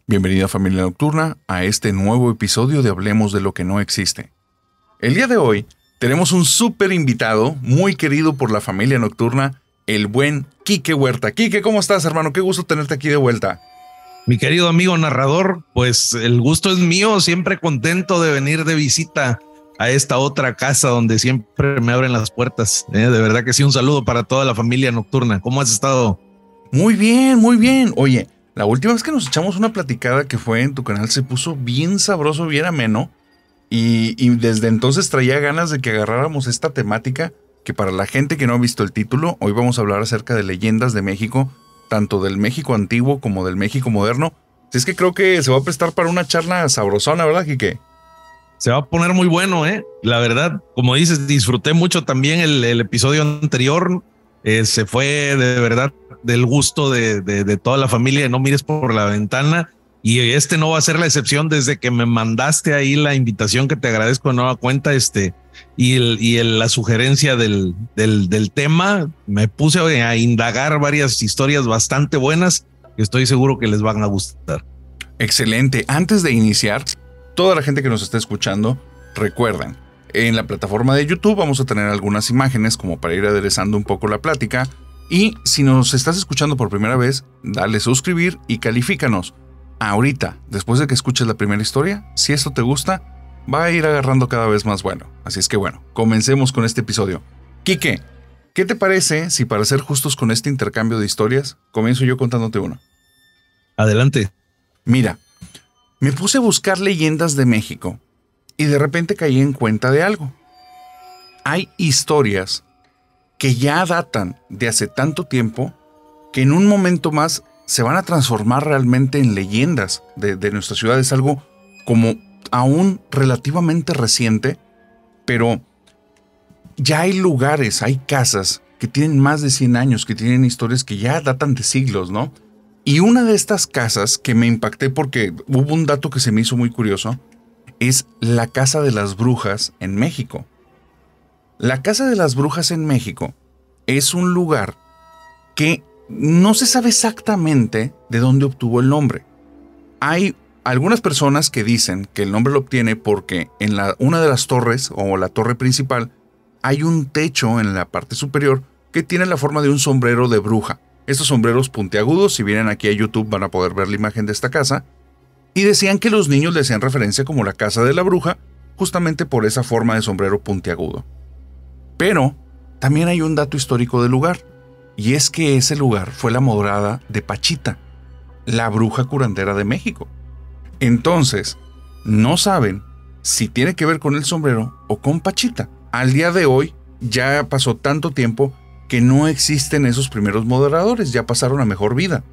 Bienvenida familia nocturna a este nuevo episodio de Hablemos de lo que no existe. El día de hoy tenemos un súper invitado, muy querido por la familia nocturna, el buen Quique Huerta. Quique, ¿cómo estás, hermano? Qué gusto tenerte aquí de vuelta. Mi querido amigo narrador, pues el gusto es mío, siempre contento de venir de visita a esta otra casa donde siempre me abren las puertas. De verdad que sí, un saludo para toda la familia nocturna. ¿Cómo has estado? Muy bien, muy bien. Oye, la última vez que nos echamos una platicada que fue en tu canal se puso bien sabroso, bien ameno. Y desde entonces traía ganas de que agarráramos esta temática que para la gente que no ha visto el título, hoy vamos a hablar acerca de leyendas de México, tanto del México antiguo como del México moderno. Así es que creo que se va a prestar para una charla sabrosona, ¿verdad, Quique? Se va a poner muy bueno, ¿eh? La verdad, como dices, disfruté mucho también el episodio anterior. Se fue de verdad del gusto de toda la familia. No mires por la ventana. Y este no va a ser la excepción desde que me mandaste ahí la invitación, que te agradezco de nueva cuenta, la sugerencia del tema. Me puse a indagar varias historias bastante buenas que estoy seguro que les van a gustar. Excelente. Antes de iniciar, toda la gente que nos está escuchando, recuerden, en la plataforma de YouTube vamos a tener algunas imágenes como para ir aderezando un poco la plática. Y si nos estás escuchando por primera vez, dale suscribir y califícanos. Ahorita, después de que escuches la primera historia, si esto te gusta, va a ir agarrando cada vez más bueno. Así es que bueno, comencemos con este episodio. Quique, ¿qué te parece si para ser justos con este intercambio de historias, comienzo yo contándote una? Adelante. Mira, me puse a buscar leyendas de México y de repente caí en cuenta de algo. Hay historias que ya datan de hace tanto tiempo que en un momento más se van a transformar realmente en leyendas de nuestra ciudad. Es algo como aún relativamente reciente, pero ya hay lugares, hay casas que tienen más de 100 años, que tienen historias que ya datan de siglos, ¿no? Y una de estas casas que me impacté porque hubo un dato que se me hizo muy curioso, es la Casa de las Brujas en México. La Casa de las Brujas en México es un lugar que no se sabe exactamente de dónde obtuvo el nombre. Hay algunas personas que dicen que el nombre lo obtiene porque en una de las torres, o la torre principal, hay un techo en la parte superior que tiene la forma de un sombrero de bruja. Estos sombreros puntiagudos, si vienen aquí a YouTube van a poder ver la imagen de esta casa. Y decían que los niños le hacían referencia como la casa de la bruja, justamente por esa forma de sombrero puntiagudo. Pero también hay un dato histórico del lugar. Y es que ese lugar fue la morada de Pachita, la bruja curandera de México. Entonces, no saben si tiene que ver con el sombrero o con Pachita. Al día de hoy, ya pasó tanto tiempo que no existen esos primeros moderadores, ya pasaron a mejor vida.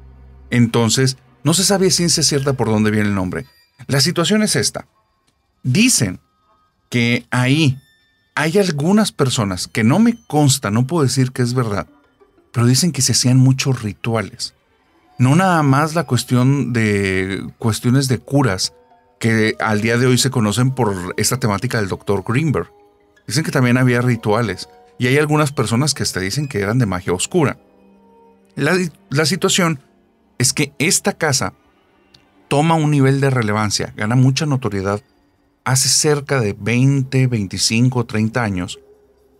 Entonces, no se sabe a ciencia cierta por dónde viene el nombre. La situación es esta. Dicen que ahí hay algunas personas que no me consta, no puedo decir que es verdad, pero dicen que se hacían muchos rituales. No nada más la cuestiones de curas que al día de hoy se conocen por esta temática del Dr. Greenberg. Dicen que también había rituales y hay algunas personas que hasta dicen que eran de magia oscura. La situación es que esta casa toma un nivel de relevancia, gana mucha notoriedad hace cerca de 20, 25, 30 años,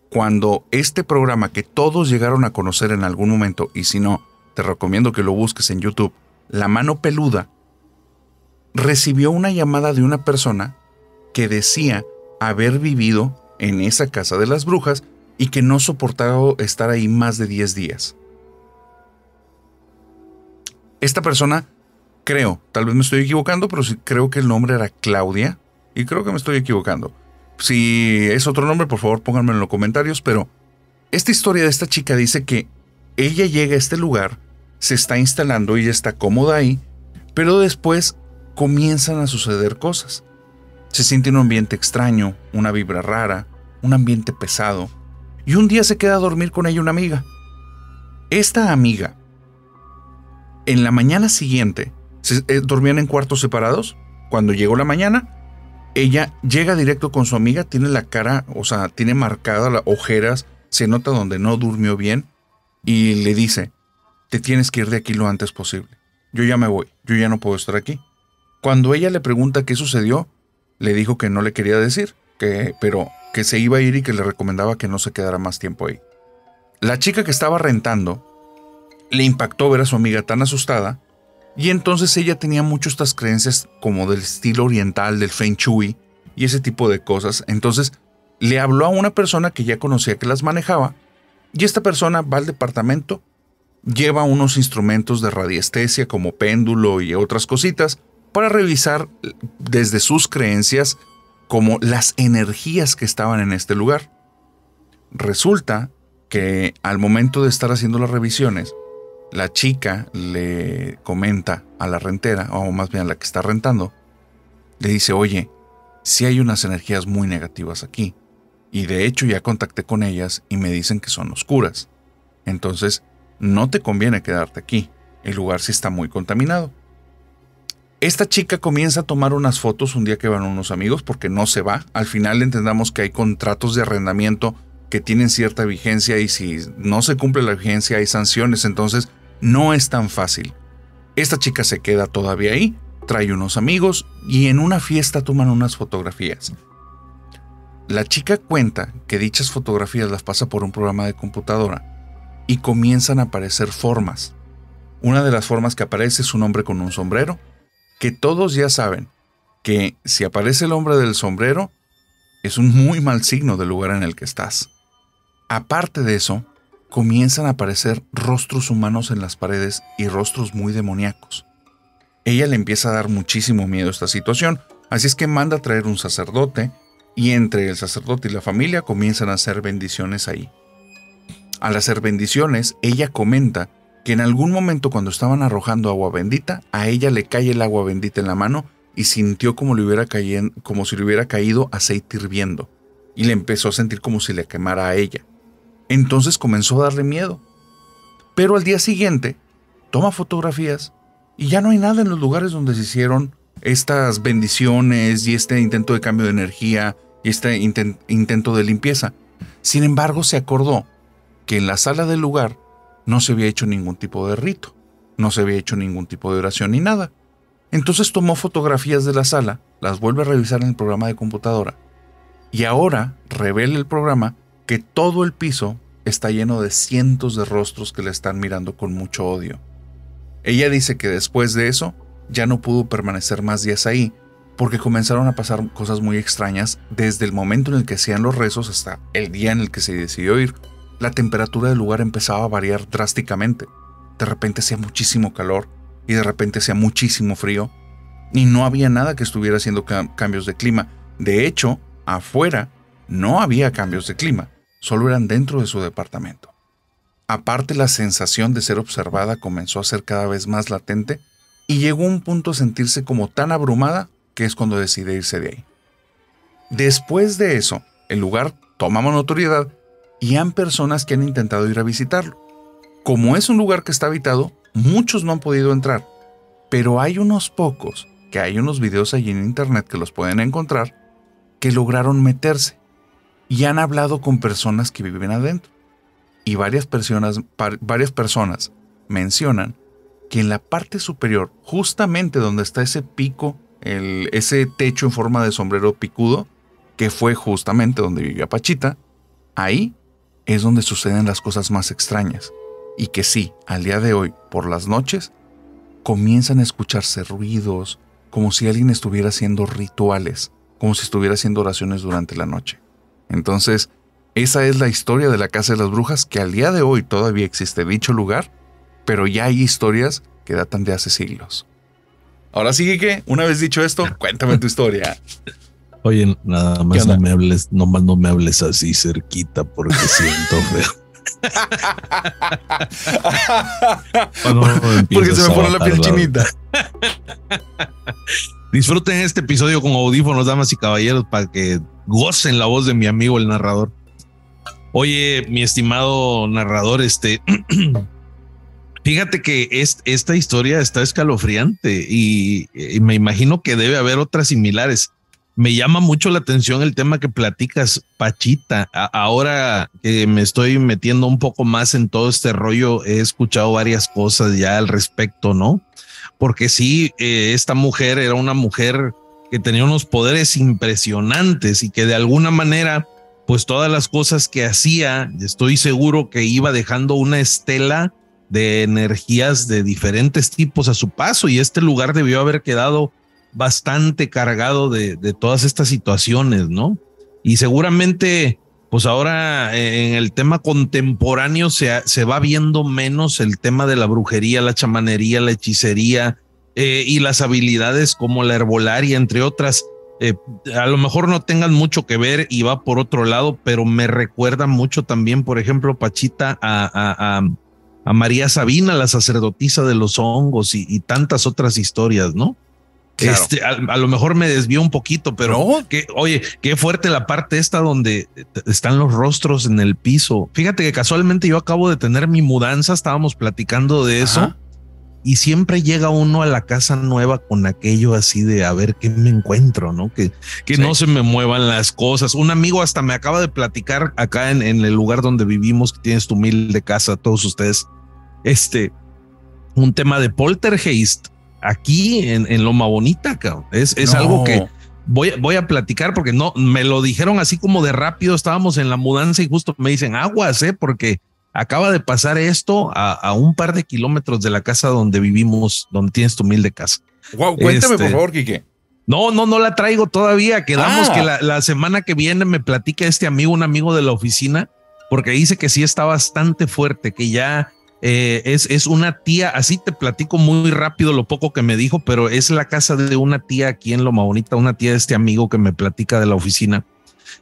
cuando este programa que todos llegaron a conocer en algún momento, y si no, te recomiendo que lo busques en YouTube, La Mano Peluda, recibió una llamada de una persona que decía haber vivido en esa casa de las brujas y que no soportaba estar ahí más de 10 días. Esta persona, creo, tal vez me estoy equivocando, pero sí creo que el nombre era Claudia, y creo que me estoy equivocando. Si es otro nombre, por favor pónganme en los comentarios, pero esta historia de esta chica dice que ella llega a este lugar, se está instalando, ella está cómoda ahí, pero después comienzan a suceder cosas. Se siente un ambiente extraño, una vibra rara, un ambiente pesado, y un día se queda a dormir con ella una amiga. Esta amiga, en la mañana siguiente, dormían en cuartos separados. Cuando llegó la mañana, ella llega directo con su amiga, tiene la cara, o sea, tiene marcadas las ojeras, se nota donde no durmió bien, y le dice, te tienes que ir de aquí lo antes posible. Yo ya me voy, yo ya no puedo estar aquí. Cuando ella le pregunta qué sucedió, le dijo que no le quería decir, pero que se iba a ir y que le recomendaba que no se quedara más tiempo ahí. La chica que estaba rentando le impactó ver a su amiga tan asustada, y entonces ella tenía mucho estas creencias como del estilo oriental, del Feng Shui y ese tipo de cosas. Entonces le habló a una persona que ya conocía que las manejaba, y esta persona va al departamento, lleva unos instrumentos de radiestesia como péndulo y otras cositas para revisar desde sus creencias como las energías que estaban en este lugar. Resulta que al momento de estar haciendo las revisiones, la chica le comenta a la rentera, o más bien a la que está rentando, le dice, oye, sí hay unas energías muy negativas aquí, y de hecho ya contacté con ellas y me dicen que son oscuras. Entonces, no te conviene quedarte aquí, el lugar sí está muy contaminado. Esta chica comienza a tomar unas fotos un día que van unos amigos porque no se va. Al final entendamos que hay contratos de arrendamiento que tienen cierta vigencia y si no se cumple la vigencia hay sanciones, entonces no es tan fácil. Esta chica se queda todavía ahí, trae unos amigos y en una fiesta toman unas fotografías. La chica cuenta que dichas fotografías las pasa por un programa de computadora y comienzan a aparecer formas. Una de las formas que aparece es un hombre con un sombrero, que todos ya saben que si aparece el hombre del sombrero es un muy mal signo del lugar en el que estás. Aparte de eso, comienzan a aparecer rostros humanos en las paredes y rostros muy demoníacos. Ella le empieza a dar muchísimo miedo a esta situación, así es que manda a traer un sacerdote y entre el sacerdote y la familia comienzan a hacer bendiciones ahí. Al hacer bendiciones, ella comenta que en algún momento cuando estaban arrojando agua bendita, a ella le cae el agua bendita en la mano y sintió como si le hubiera caído aceite hirviendo y le empezó a sentir como si le quemara a ella. Entonces comenzó a darle miedo. Pero al día siguiente, toma fotografías y ya no hay nada en los lugares donde se hicieron estas bendiciones y este intento de cambio de energía y este intento de limpieza. Sin embargo, se acordó que en la sala del lugar no se había hecho ningún tipo de rito, no se había hecho ningún tipo de oración ni nada. Entonces tomó fotografías de la sala, las vuelve a revisar en el programa de computadora y ahora revela el programa que todo el piso está lleno de cientos de rostros que le están mirando con mucho odio. Ella dice que después de eso ya no pudo permanecer más días ahí porque comenzaron a pasar cosas muy extrañas desde el momento en el que hacían los rezos hasta el día en el que se decidió ir. La temperatura del lugar empezaba a variar drásticamente. De repente hacía muchísimo calor y de repente hacía muchísimo frío y no había nada que estuviera haciendo cambios de clima. De hecho, afuera no había cambios de clima, solo eran dentro de su departamento. Aparte, la sensación de ser observada comenzó a ser cada vez más latente y llegó a un punto de sentirse como tan abrumada que es cuando decide irse de ahí. Después de eso, el lugar toma notoriedad y hay personas que han intentado ir a visitarlo. Como es un lugar que está habitado, muchos no han podido entrar, pero hay unos pocos, que hay unos videos allí en internet que los pueden encontrar, que lograron meterse y han hablado con personas que viven adentro. Y varias personas mencionan que en la parte superior, justamente donde está ese pico, ese techo en forma de sombrero picudo, que fue justamente donde vivía Pachita, ahí es donde suceden las cosas más extrañas. Y que sí, al día de hoy, por las noches, comienzan a escucharse ruidos, como si alguien estuviera haciendo rituales, como si estuviera haciendo oraciones durante la noche. Entonces, esa es la historia de la Casa de las Brujas, que al día de hoy todavía existe dicho lugar, pero ya hay historias que datan de hace siglos. Ahora sí que, una vez dicho esto, cuéntame tu historia. Oye, nada más no me hables así cerquita porque siento feo. Porque se me pone la piel chinita. Disfruten este episodio con audífonos, damas y caballeros, para que gocen la voz de mi amigo el narrador. Oye, mi estimado narrador, fíjate que esta historia está escalofriante y me imagino que debe haber otras similares. Me llama mucho la atención el tema que platicas, Pachita. Ahora que me estoy metiendo un poco más en todo este rollo, he escuchado varias cosas ya al respecto, ¿no? porque sí, esta mujer era una mujer que tenía unos poderes impresionantes y que de alguna manera, pues todas las cosas que hacía, estoy seguro que iba dejando una estela de energías de diferentes tipos a su paso, y este lugar debió haber quedado bastante cargado de todas estas situaciones, ¿no? Y seguramente, pues ahora en el tema contemporáneo se va viendo menos el tema de la brujería, la chamanería, la hechicería y las habilidades como la herbolaria, entre otras. A lo mejor no tengan mucho que ver y va por otro lado, pero me recuerda mucho también, por ejemplo, Pachita, a María Sabina, la sacerdotisa de los hongos y tantas otras historias, ¿no? Claro. A lo mejor me desvió un poquito, pero No. oye, qué fuerte la parte esta donde están los rostros en el piso. Fíjate que casualmente yo acabo de tener mi mudanza, estábamos platicando de eso. Ajá. Y siempre llega uno a la casa nueva con aquello así de a ver qué me encuentro, ¿no? Que Sí. no se me muevan las cosas. Un amigo hasta me acaba de platicar acá en el lugar donde vivimos, que tienes tu humilde casa, todos ustedes, un tema de poltergeist aquí en Loma Bonita, cabrón. Es No. algo que voy a platicar porque no, me lo dijeron así como de rápido, estábamos en la mudanza y justo me dicen aguas, porque acaba de pasar esto a un par de kilómetros de la casa donde vivimos, donde tienes tu humilde casa. Wow, cuéntame por favor, Quique. No la traigo todavía. Quedamos que la semana que viene me platica un amigo de la oficina, porque dice que sí está bastante fuerte, que ya es una tía, así te platico muy rápido lo poco que me dijo, pero es la casa de una tía aquí en Loma Bonita, una tía de este amigo que me platica de la oficina,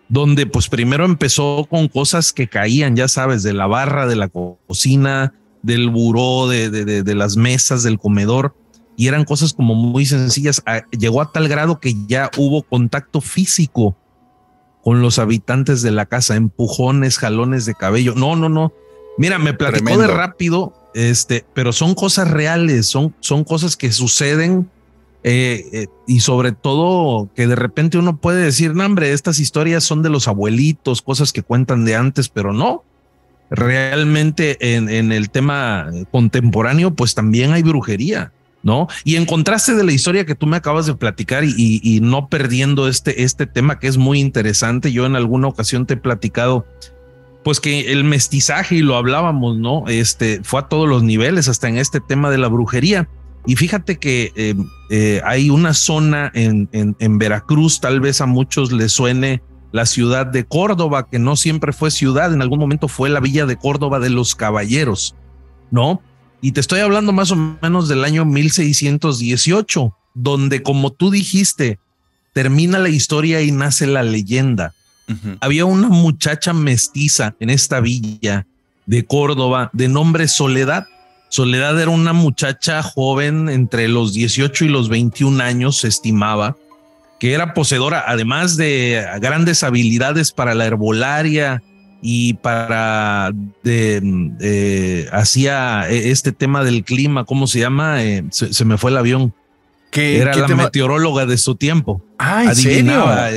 donde pues primero empezó con cosas que caían, ya sabes, de la barra, de la cocina, del buró, de las mesas, del comedor, y eran cosas como muy sencillas. Llegó a tal grado que ya hubo contacto físico con los habitantes de la casa, empujones, jalones de cabello. No. Mira, me platicó Tremendo. de rápido, pero son cosas reales, son cosas que suceden. Y sobre todo que de repente uno puede decir, no, hombre, estas historias son de los abuelitos, cosas que cuentan de antes, pero no. Realmente en el tema contemporáneo, pues también hay brujería, ¿no? Y en contraste de la historia que tú me acabas de platicar y no perdiendo este tema que es muy interesante, yo en alguna ocasión te he platicado, pues que el mestizaje, y lo hablábamos, ¿no? Fue a todos los niveles, hasta en este tema de la brujería. Y fíjate que hay una zona en Veracruz, tal vez a muchos les suene la ciudad de Córdoba, que no siempre fue ciudad, en algún momento fue la villa de Córdoba de los Caballeros, ¿no? Y te estoy hablando más o menos del año 1618, donde, como tú dijiste, termina la historia y nace la leyenda. Uh-huh. Había una muchacha mestiza en esta villa de Córdoba de nombre Soledad. Soledad era una muchacha joven entre los 18 y los 21 años, se estimaba, que era poseedora, además de grandes habilidades para la herbolaria y para hacía este tema del clima, ¿cómo se llama? Se me fue el avión. Era la meteoróloga de su tiempo. Ah, ¿en adivinaba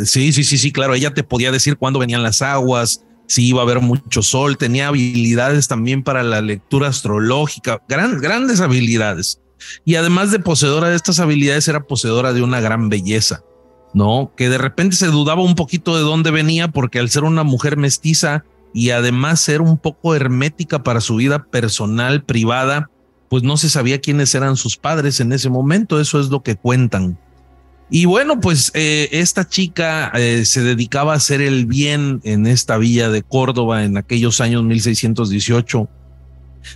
serio? Sí, claro. Ella te podía decir cuándo venían las aguas, si iba a haber mucho sol. Tenía habilidades también para la lectura astrológica, grandes habilidades. Y además de poseedora de estas habilidades, era poseedora de una gran belleza, ¿no? Que de repente se dudaba un poquito de dónde venía, porque al ser una mujer mestiza y además ser un poco hermética para su vida personal, privada, pues no se sabía quiénes eran sus padres en ese momento. Eso es lo que cuentan. Y bueno, pues esta chica se dedicaba a hacer el bien en esta villa de Córdoba en aquellos años 1618.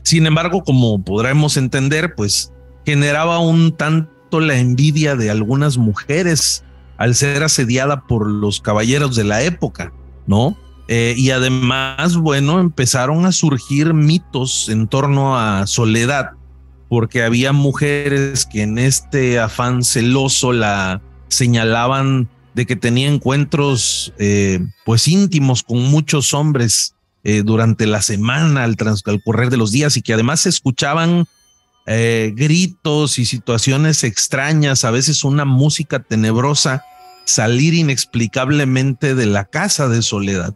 Sin embargo, como podremos entender, pues generaba un tanto la envidia de algunas mujeres al ser asediada por los caballeros de la época, ¿no? Y además, bueno, empezaron a surgir mitos en torno a Soledad, porque había mujeres que en este afán celoso la señalaban de que tenía encuentros pues íntimos con muchos hombres durante la semana al correr de los días, y que además se escuchaban gritos y situaciones extrañas, a veces una música tenebrosa salir inexplicablemente de la casa de Soledad.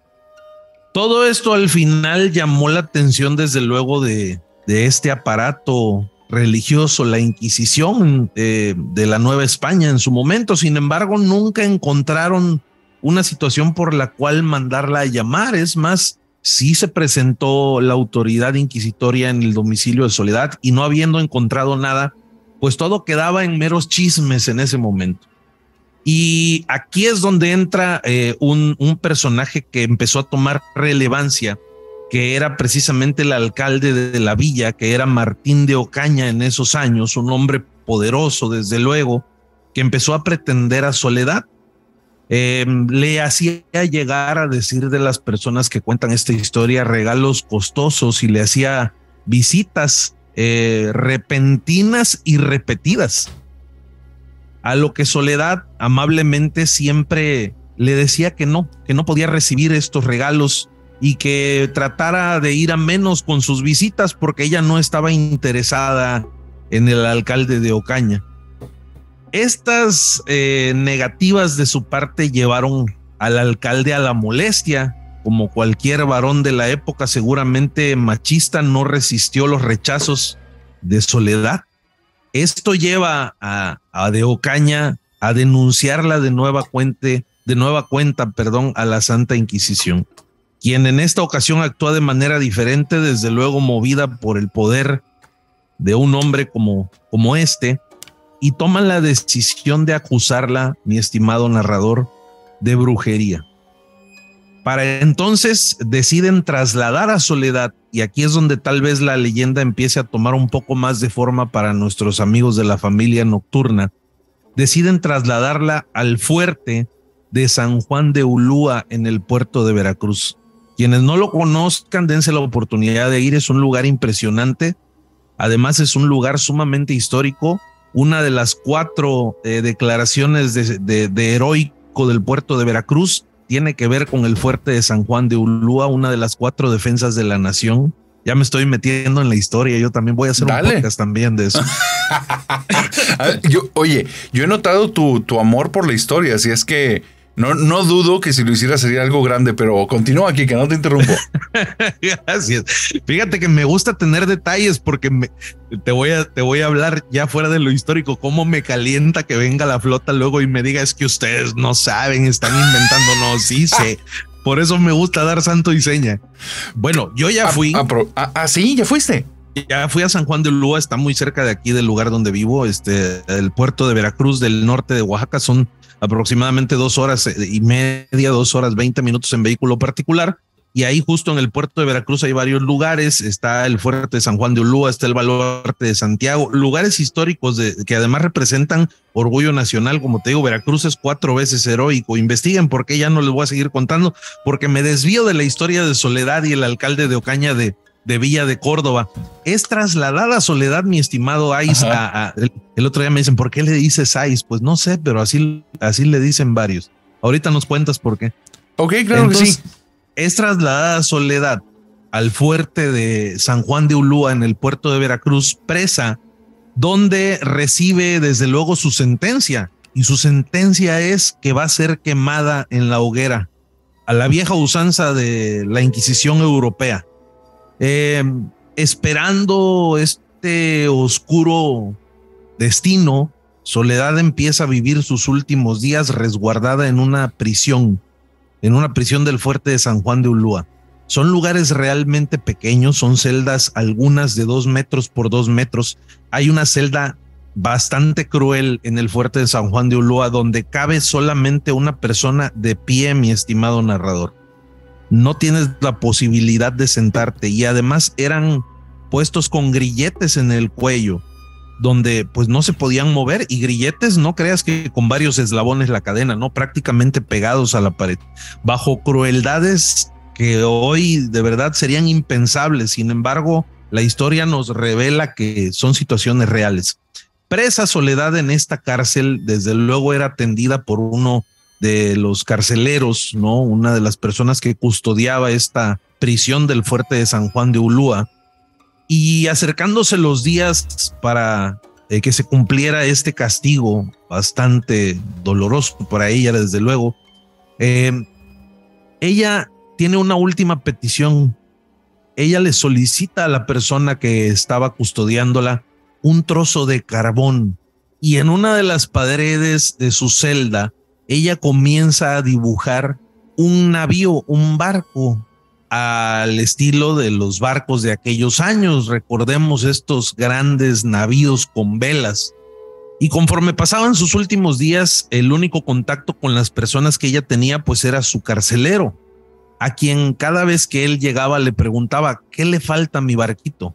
Todo esto al final llamó la atención desde luego de este aparato religioso, la Inquisición de la Nueva España en su momento. Sin embargo, nunca encontraron una situación por la cual mandarla a llamar. Es más, sí se presentó la autoridad inquisitoria en el domicilio de Soledad y no habiendo encontrado nada, pues todo quedaba en meros chismes en ese momento. Y aquí es donde entra un personaje que empezó a tomar relevancia, que era precisamente el alcalde de la villa, que era Martín de Ocaña en esos años, un hombre poderoso, desde luego, que empezó a pretender a Soledad. Le hacía llegar, a decir de las personas que cuentan esta historia, regalos costosos y le hacía visitas repentinas y repetidas. A lo que Soledad amablemente siempre le decía que no podía recibir estos regalos y que tratara de ir a menos con sus visitas porque ella no estaba interesada en el alcalde de Ocaña. Estas negativas de su parte llevaron al alcalde a la molestia. Como cualquier varón de la época, seguramente machista, no resistió los rechazos de Soledad. Esto lleva a de Ocaña a denunciarla de nueva cuenta, a la Santa Inquisición, quien en esta ocasión actúa de manera diferente, desde luego movida por el poder de un hombre como este, y toman la decisión de acusarla, mi estimado narrador, de brujería. Para entonces deciden trasladar a Soledad, y aquí es donde tal vez la leyenda empiece a tomar un poco más de forma para nuestros amigos de la familia nocturna. Deciden trasladarla al fuerte de San Juan de Ulúa en el puerto de Veracruz. Quienes no lo conozcan, dense la oportunidad de ir. Es un lugar impresionante. Además, es un lugar sumamente histórico. Una de las 4 declaraciones de heroico del puerto de Veracruz tiene que ver con el fuerte de San Juan de Ulúa, una de las 4 defensas de la nación. Ya me estoy metiendo en la historia. Yo también voy a hacer un podcast también de eso. Yo he notado tu amor por la historia, así es que no dudo que si lo hiciera sería algo grande, pero continúa aquí, que no te interrumpo. Gracias. Fíjate que me gusta tener detalles porque te voy a hablar ya fuera de lo histórico, cómo me calienta que venga la flota luego y me diga es que ustedes no saben, están inventando. No, sí sé. Por eso me gusta dar santo y seña. Bueno, yo ya fui. Sí, ya fuiste. Ya fui a San Juan de Ulúa, está muy cerca de aquí del lugar donde vivo. El puerto de Veracruz del norte de Oaxaca son aproximadamente 2 horas y media, 2 horas 20 minutos en vehículo particular. Y ahí justo en el puerto de Veracruz hay varios lugares. Está el fuerte de San Juan de Ulúa, está el baluarte de Santiago, lugares históricos que además representan orgullo nacional. Como te digo, Veracruz es 4 veces heroico. Investiguen, porque ya no les voy a seguir contando, porque me desvío de la historia de Soledad y el alcalde de Ocaña de Villa de Córdoba. Es trasladada Soledad, mi estimado Ais. El otro día me dicen, ¿por qué le dices Ais? Pues no sé, pero así le dicen varios. Ahorita nos cuentas por qué. Ok, claro. Entonces, que sí. Es trasladada Soledad al fuerte de San Juan de Ulúa en el puerto de Veracruz, presa, donde recibe desde luego su sentencia. Y su sentencia es que va a ser quemada en la hoguera, a la vieja usanza de la Inquisición europea. Esperando este oscuro destino, Soledad empieza a vivir sus últimos días resguardada en una prisión del fuerte de San Juan de Ulúa. Son lugares realmente pequeños, son celdas algunas de 2 metros por 2 metros. Hay una celda bastante cruel en el fuerte de San Juan de Ulúa donde cabe solamente una persona de pie, mi estimado narrador. No tienes la posibilidad de sentarte y además eran puestos con grilletes en el cuello donde pues no se podían mover, y grilletes, no creas que con varios eslabones la cadena, no, prácticamente pegados a la pared, bajo crueldades que hoy de verdad serían impensables. Sin embargo, la historia nos revela que son situaciones reales. Presa Soledad en esta cárcel, desde luego era atendida por uno de los carceleros, ¿no? Una de las personas que custodiaba esta prisión del fuerte de San Juan de Ulúa. Y acercándose los días para que se cumpliera este castigo bastante doloroso para ella, desde luego, ella tiene una última petición. Ella le solicita a la persona que estaba custodiándola un trozo de carbón y en una de las paredes de su celda ella comienza a dibujar un navío, un barco al estilo de los barcos de aquellos años. Recordemos estos grandes navíos con velas. Y conforme pasaban sus últimos días, el único contacto con las personas que ella tenía pues era su carcelero, a quien cada vez que él llegaba le preguntaba, ¿qué le falta a mi barquito?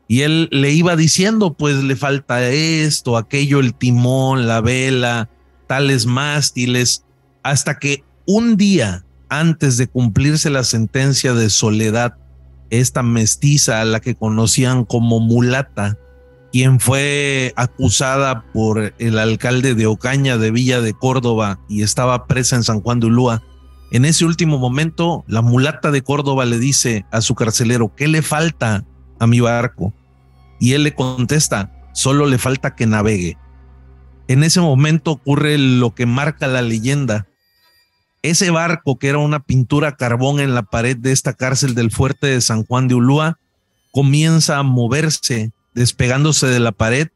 Y él le iba diciendo, pues le falta esto, aquello, el timón, la vela, tales mástiles, hasta que un día antes de cumplirse la sentencia de Soledad, esta mestiza a la que conocían como mulata, quien fue acusada por el alcalde de Ocaña de Villa de Córdoba y estaba presa en San Juan de Ulúa, en ese último momento la mulata de Córdoba le dice a su carcelero, ¿qué le falta a mi barco? Y él le contesta, solo le falta que navegue. En ese momento ocurre lo que marca la leyenda. Ese barco, que era una pintura a carbón en la pared de esta cárcel del fuerte de San Juan de Ulúa, comienza a moverse, despegándose de la pared,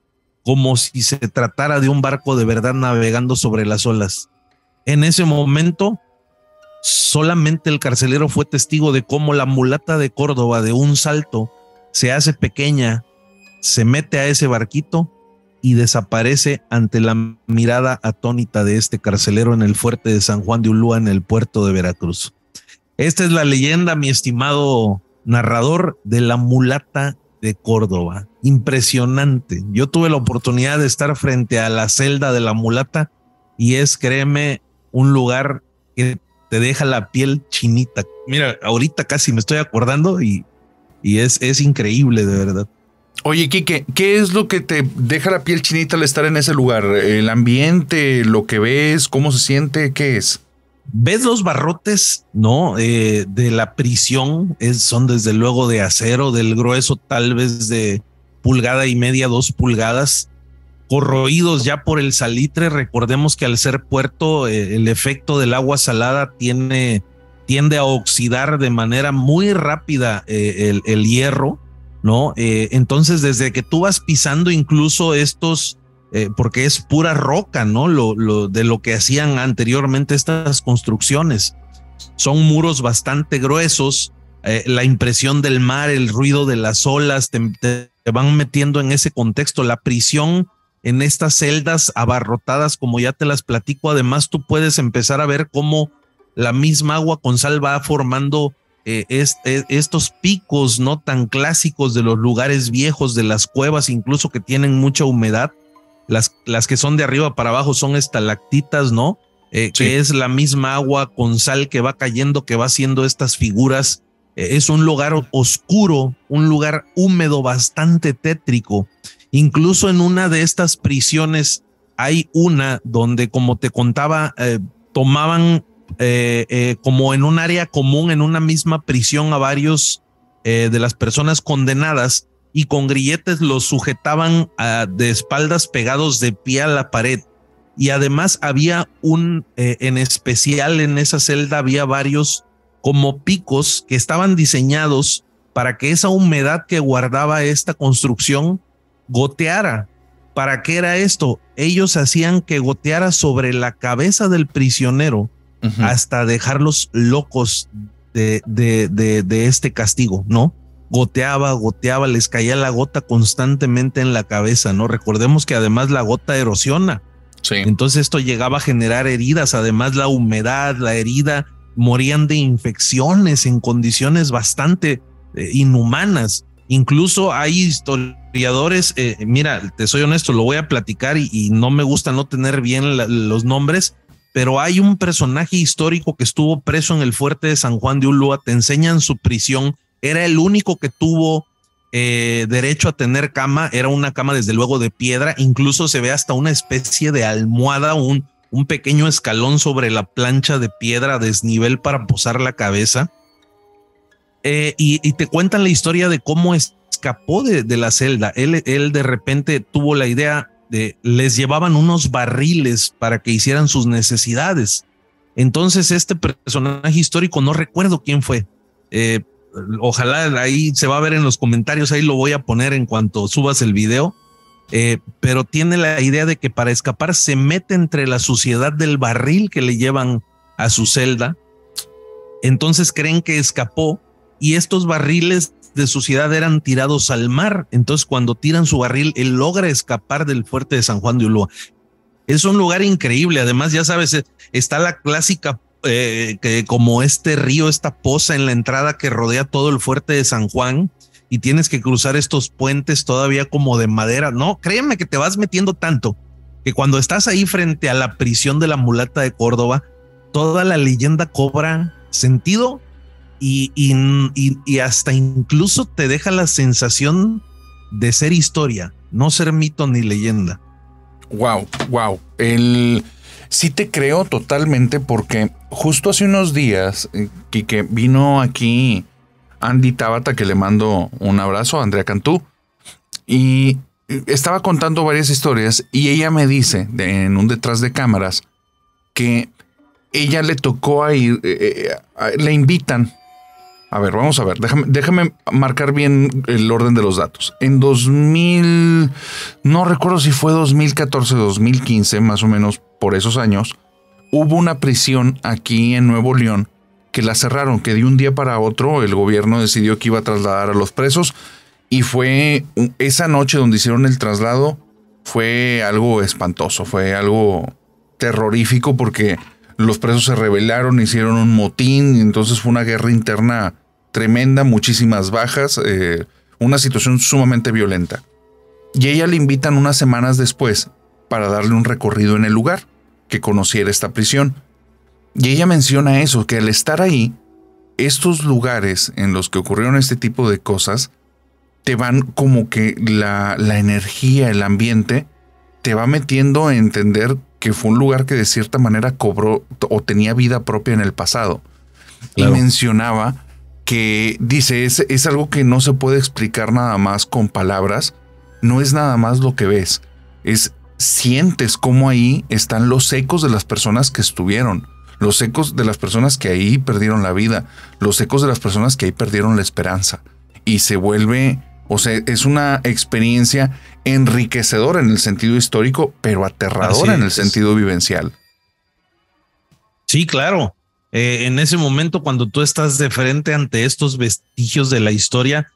como si se tratara de un barco de verdad navegando sobre las olas. En ese momento, solamente el carcelero fue testigo de cómo la mulata de Córdoba, de un salto, se hace pequeña, se mete a ese barquito y desaparece ante la mirada atónita de este carcelero en el fuerte de San Juan de Ulúa, en el puerto de Veracruz. Esta es la leyenda, mi estimado narrador, de la mulata de Córdoba. Impresionante. Yo tuve la oportunidad de estar frente a la celda de la mulata y es, créeme, un lugar que te deja la piel chinita. Mira, ahorita casi me estoy acordando y es increíble, de verdad. Oye, Quique, ¿qué es lo que te deja la piel chinita al estar en ese lugar? ¿El ambiente, lo que ves, cómo se siente, qué es? ¿Ves los barrotes? No, de la prisión, son desde luego de acero, del grueso tal vez de 1.5 pulgadas, 2 pulgadas, corroídos ya por el salitre. Recordemos que al ser puerto, el efecto del agua salada tiende a oxidar de manera muy rápida el hierro, ¿no? Entonces, desde que tú vas pisando incluso estos, porque es pura roca, ¿no? De lo que hacían anteriormente estas construcciones. Son muros bastante gruesos, la impresión del mar, el ruido de las olas, te van metiendo en ese contexto. La prisión en estas celdas abarrotadas, como ya te las platico, además tú puedes empezar a ver cómo la misma agua con sal va formando estos picos no tan clásicos de los lugares viejos, de las cuevas, incluso que tienen mucha humedad. Las que son de arriba para abajo son estalactitas, ¿no? Sí. Que es la misma agua con sal que va cayendo, que va haciendo estas figuras. Es un lugar oscuro, un lugar húmedo, bastante tétrico. Incluso en una de estas prisiones hay una donde, como te contaba, tomaban como en un área común, en una misma prisión, a varios de las personas condenadas, y con grilletes los sujetaban de espaldas, pegados de pie a la pared. Y además había en especial en esa celda había varios como picos que estaban diseñados para que esa humedad que guardaba esta construcción goteara. ¿Para qué era esto? Ellos hacían que goteara sobre la cabeza del prisionero, hasta dejarlos locos de este castigo, ¿no? Goteaba, les caía la gota constantemente en la cabeza, ¿no? Recordemos que además la gota erosiona. Sí. Entonces esto llegaba a generar heridas, además la humedad, la herida, morían de infecciones en condiciones bastante inhumanas. Incluso hay historiadores, mira, te soy honesto, lo voy a platicar y no me gusta no tener bien los nombres, pero hay un personaje histórico que estuvo preso en el fuerte de San Juan de Ulúa, te enseñan su prisión, era el único que tuvo derecho a tener cama, era una cama desde luego de piedra, incluso se ve hasta una especie de almohada, un pequeño escalón sobre la plancha de piedra a desnivel para posar la cabeza. Y te cuentan la historia de cómo escapó de la celda. Él de repente tuvo la idea de, les llevaban unos barriles para que hicieran sus necesidades. Entonces este personaje histórico, no recuerdo quién fue, ojalá ahí se va a ver en los comentarios, ahí lo voy a poner en cuanto subas el video. pero tiene la idea de que para escapar se mete entre la suciedad del barril que le llevan a su celda. Entonces creen que escapó y estos barriles de suciedad eran tirados al mar. Entonces cuando tiran su barril, él logra escapar del fuerte de San Juan de Ulúa. Es un lugar increíble. Además, ya sabes, está la clásica, que como este río, esta poza en la entrada que rodea todo el fuerte de San Juan, y tienes que cruzar estos puentes todavía como de madera. No, créeme que te vas metiendo tanto que cuando estás ahí frente a la prisión de la Mulata de Córdoba, toda la leyenda cobra sentido y hasta incluso te deja la sensación de ser historia, no ser mito ni leyenda. Wow. Sí te creo totalmente, porque justo hace unos días que vino aquí Andy Tabata, que le mando un abrazo, a Andrea Cantú, y estaba contando varias historias y ella me dice en un detrás de cámaras que ella le tocó a ir, le invitan. A ver, vamos a ver, déjame marcar bien el orden de los datos. En 2000, no recuerdo si fue 2014 o 2015, más o menos por esos años, hubo una prisión aquí en Nuevo León que la cerraron, que de un día para otro el gobierno decidió que iba a trasladar a los presos, y fue esa noche donde hicieron el traslado, fue algo espantoso, fue algo terrorífico, porque los presos se rebelaron, hicieron un motín, y entonces fue una guerra interna tremenda, muchísimas bajas, una situación sumamente violenta. Y ella le invitan unas semanas después para darle un recorrido en el lugar, que conociera esta prisión. Y ella menciona eso, que al estar ahí, estos lugares en los que ocurrieron este tipo de cosas, te van como que la energía, el ambiente, te va metiendo a entender que fue un lugar que de cierta manera cobró o tenía vida propia en el pasado. Claro. Y mencionaba que, dice, es algo que no se puede explicar nada más con palabras, no es nada más lo que ves, sientes cómo ahí están los ecos de las personas que estuvieron, los ecos de las personas que ahí perdieron la vida, los ecos de las personas que ahí perdieron la esperanza. Y se vuelve, o sea, es una experiencia enriquecedora en el sentido histórico, pero aterradora en el sentido vivencial. Sí, claro. En ese momento, cuando tú estás de frente ante estos vestigios de la historia,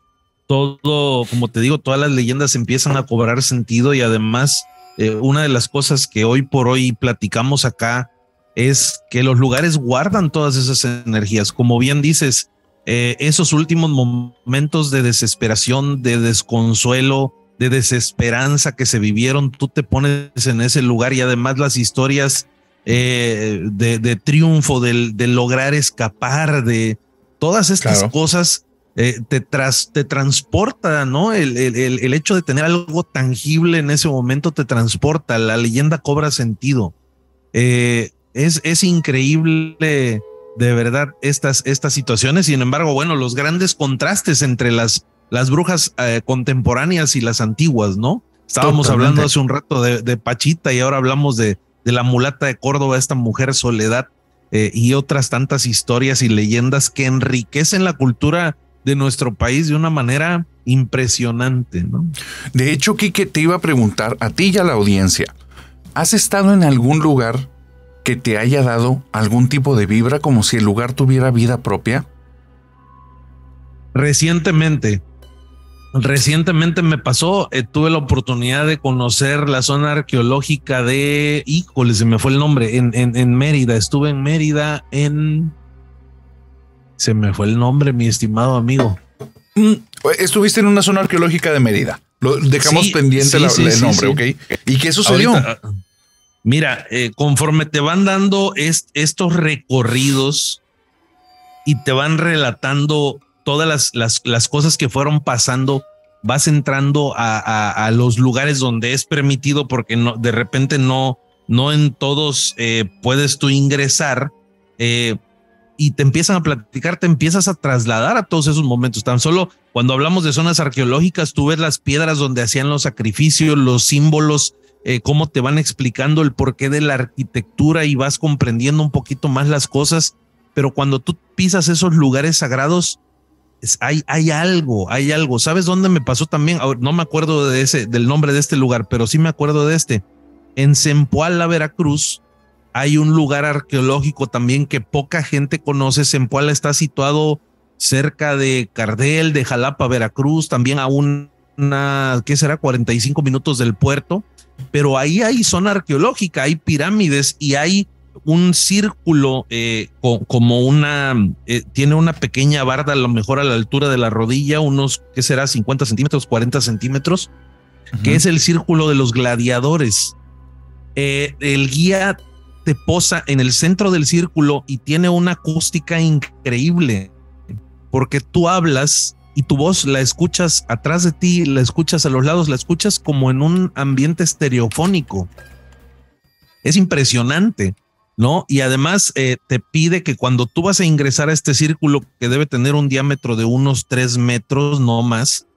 todo, como te digo, todas las leyendas empiezan a cobrar sentido. Y además, una de las cosas que hoy por hoy platicamos acá es que los lugares guardan todas esas energías. Como bien dices, esos últimos momentos de desesperación, de desconsuelo, de desesperanza que se vivieron, tú te pones en ese lugar, y además las historias de triunfo, de lograr escapar, de todas estas cosas, te transporta, ¿no? El hecho de tener algo tangible en ese momento te transporta, la leyenda cobra sentido. Es increíble, de verdad, estas situaciones. Sin embargo, bueno, los grandes contrastes entre las brujas contemporáneas y las antiguas, ¿no? Estábamos hablando hace un rato de Pachita, y ahora hablamos de la Mulata de Córdoba, esta mujer Soledad, y otras tantas historias y leyendas que enriquecen la cultura de nuestro país de una manera impresionante, ¿no? De hecho, Quique, te iba a preguntar a ti y a la audiencia, ¿has estado en algún lugar que te haya dado algún tipo de vibra, como si el lugar tuviera vida propia? Recientemente me pasó, tuve la oportunidad de conocer la zona arqueológica de, híjole, se me fue el nombre, en Mérida. Estuve en Mérida se me fue el nombre, mi estimado amigo. Estuviste en una zona arqueológica de Mérida. Lo dejamos pendiente el nombre, ¿ok? ¿Y qué sucedió? Ahorita, mira, conforme te van dando estos recorridos y te van relatando todas las cosas que fueron pasando, vas entrando a los lugares donde es permitido, porque no, de repente no en todos puedes tú ingresar, y te empiezan a platicar, te empiezas a trasladar a todos esos momentos. Tan solo cuando hablamos de zonas arqueológicas, tú ves las piedras donde hacían los sacrificios, los símbolos, cómo te van explicando el porqué de la arquitectura, y vas comprendiendo un poquito más las cosas. Pero cuando tú pisas esos lugares sagrados, hay algo, hay algo. ¿Sabes dónde me pasó también? No me acuerdo del nombre de este lugar, pero sí me acuerdo de este. En Zempoala, Veracruz, hay un lugar arqueológico también que poca gente conoce. Zempoala está situado cerca de Cardel, de Jalapa, Veracruz, también a ¿qué será? 45 minutos del puerto. Pero ahí hay zona arqueológica, hay pirámides y hay un círculo tiene una pequeña barda, a lo mejor a la altura de la rodilla, unos, ¿qué será? 50 centímetros, 40 centímetros, que es el círculo de los gladiadores. El guía te posa en el centro del círculo y tiene una acústica increíble, porque tú hablas y tu voz la escuchas atrás de ti, la escuchas a los lados, la escuchas como en un ambiente estereofónico. Es impresionante, ¿no? Y además te pide que cuando tú vas a ingresar a este círculo, que debe tener un diámetro de unos 3 metros, no más,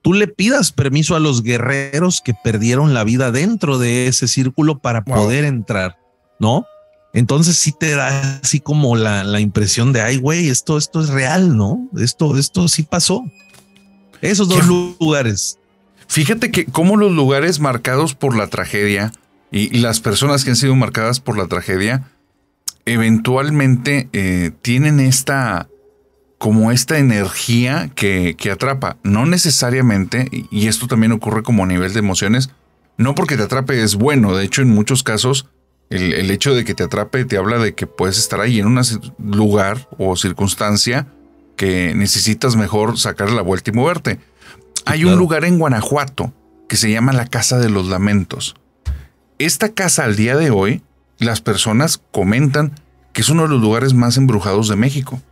tú le pidas permiso a los guerreros que perdieron la vida dentro de ese círculo para poder entrar, ¿no? Entonces sí te da así como la impresión de, ay, güey, esto es real, ¿no? Esto sí pasó. Esos dos lugares. Fíjate que como los lugares marcados por la tragedia y las personas que han sido marcadas por la tragedia eventualmente tienen esta energía que atrapa. No necesariamente, y esto también ocurre como a nivel de emociones, no porque te atrape es bueno. De hecho, en muchos casos, el hecho de que te atrape te habla de que puedes estar ahí en un lugar o circunstancia que necesitas mejor sacar la vuelta y moverte. Hay un lugar en Guanajuato que se llama la Casa de los Lamentos. Esta casa al día de hoy, las personas comentan que es uno de los lugares más embrujados de México.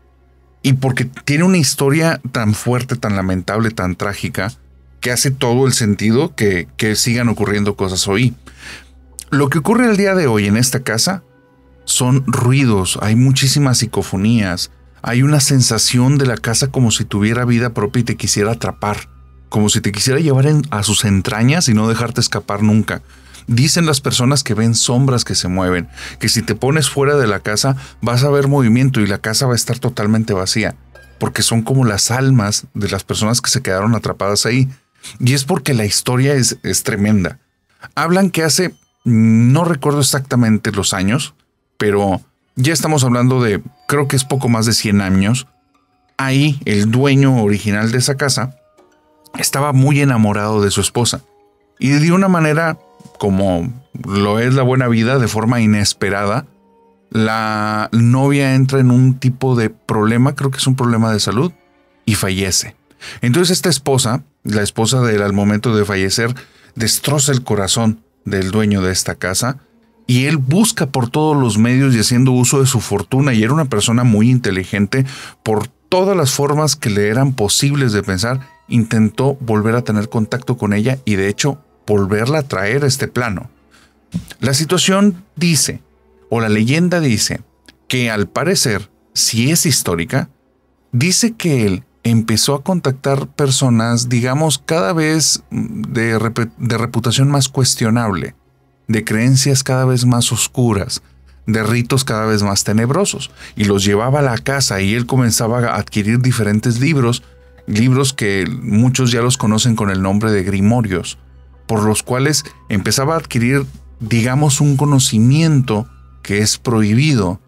Y porque tiene una historia tan fuerte, tan lamentable, tan trágica, que hace todo el sentido que sigan ocurriendo cosas hoy. Lo que ocurre el día de hoy en esta casa son ruidos, hay muchísimas psicofonías, hay una sensación de la casa como si tuviera vida propia y te quisiera atrapar, como si te quisiera llevar a sus entrañas y no dejarte escapar nunca. Dicen las personas que ven sombras que se mueven, que si te pones fuera de la casa vas a ver movimiento y la casa va a estar totalmente vacía, porque son como las almas de las personas que se quedaron atrapadas ahí. Y es porque la historia es tremenda. Hablan que hace, no recuerdo exactamente los años, pero ya estamos hablando de, creo que es poco más de 100 años, ahí el dueño original de esa casa estaba muy enamorado de su esposa. Y de una manera, como lo es la buena vida, de forma inesperada, la novia entra en un tipo de problema, creo que es un problema de salud, y fallece. Entonces esta esposa, la esposa de él al momento de fallecer, destroza el corazón del dueño de esta casa y él busca por todos los medios y haciendo uso de su fortuna, y era una persona muy inteligente, por todas las formas que le eran posibles de pensar, intentó volver a tener contacto con ella y de hecho volverla a traer a este plano. La situación dice, o la leyenda dice, que al parecer, si es histórica, dice que él empezó a contactar personas, digamos, cada vez de reputación más cuestionable, de creencias cada vez más oscuras, de ritos cada vez más tenebrosos, y los llevaba a la casa y él comenzaba a adquirir diferentes libros que muchos ya los conocen con el nombre de grimorios, por los cuales empezaba a adquirir, digamos, un conocimiento que es prohibido,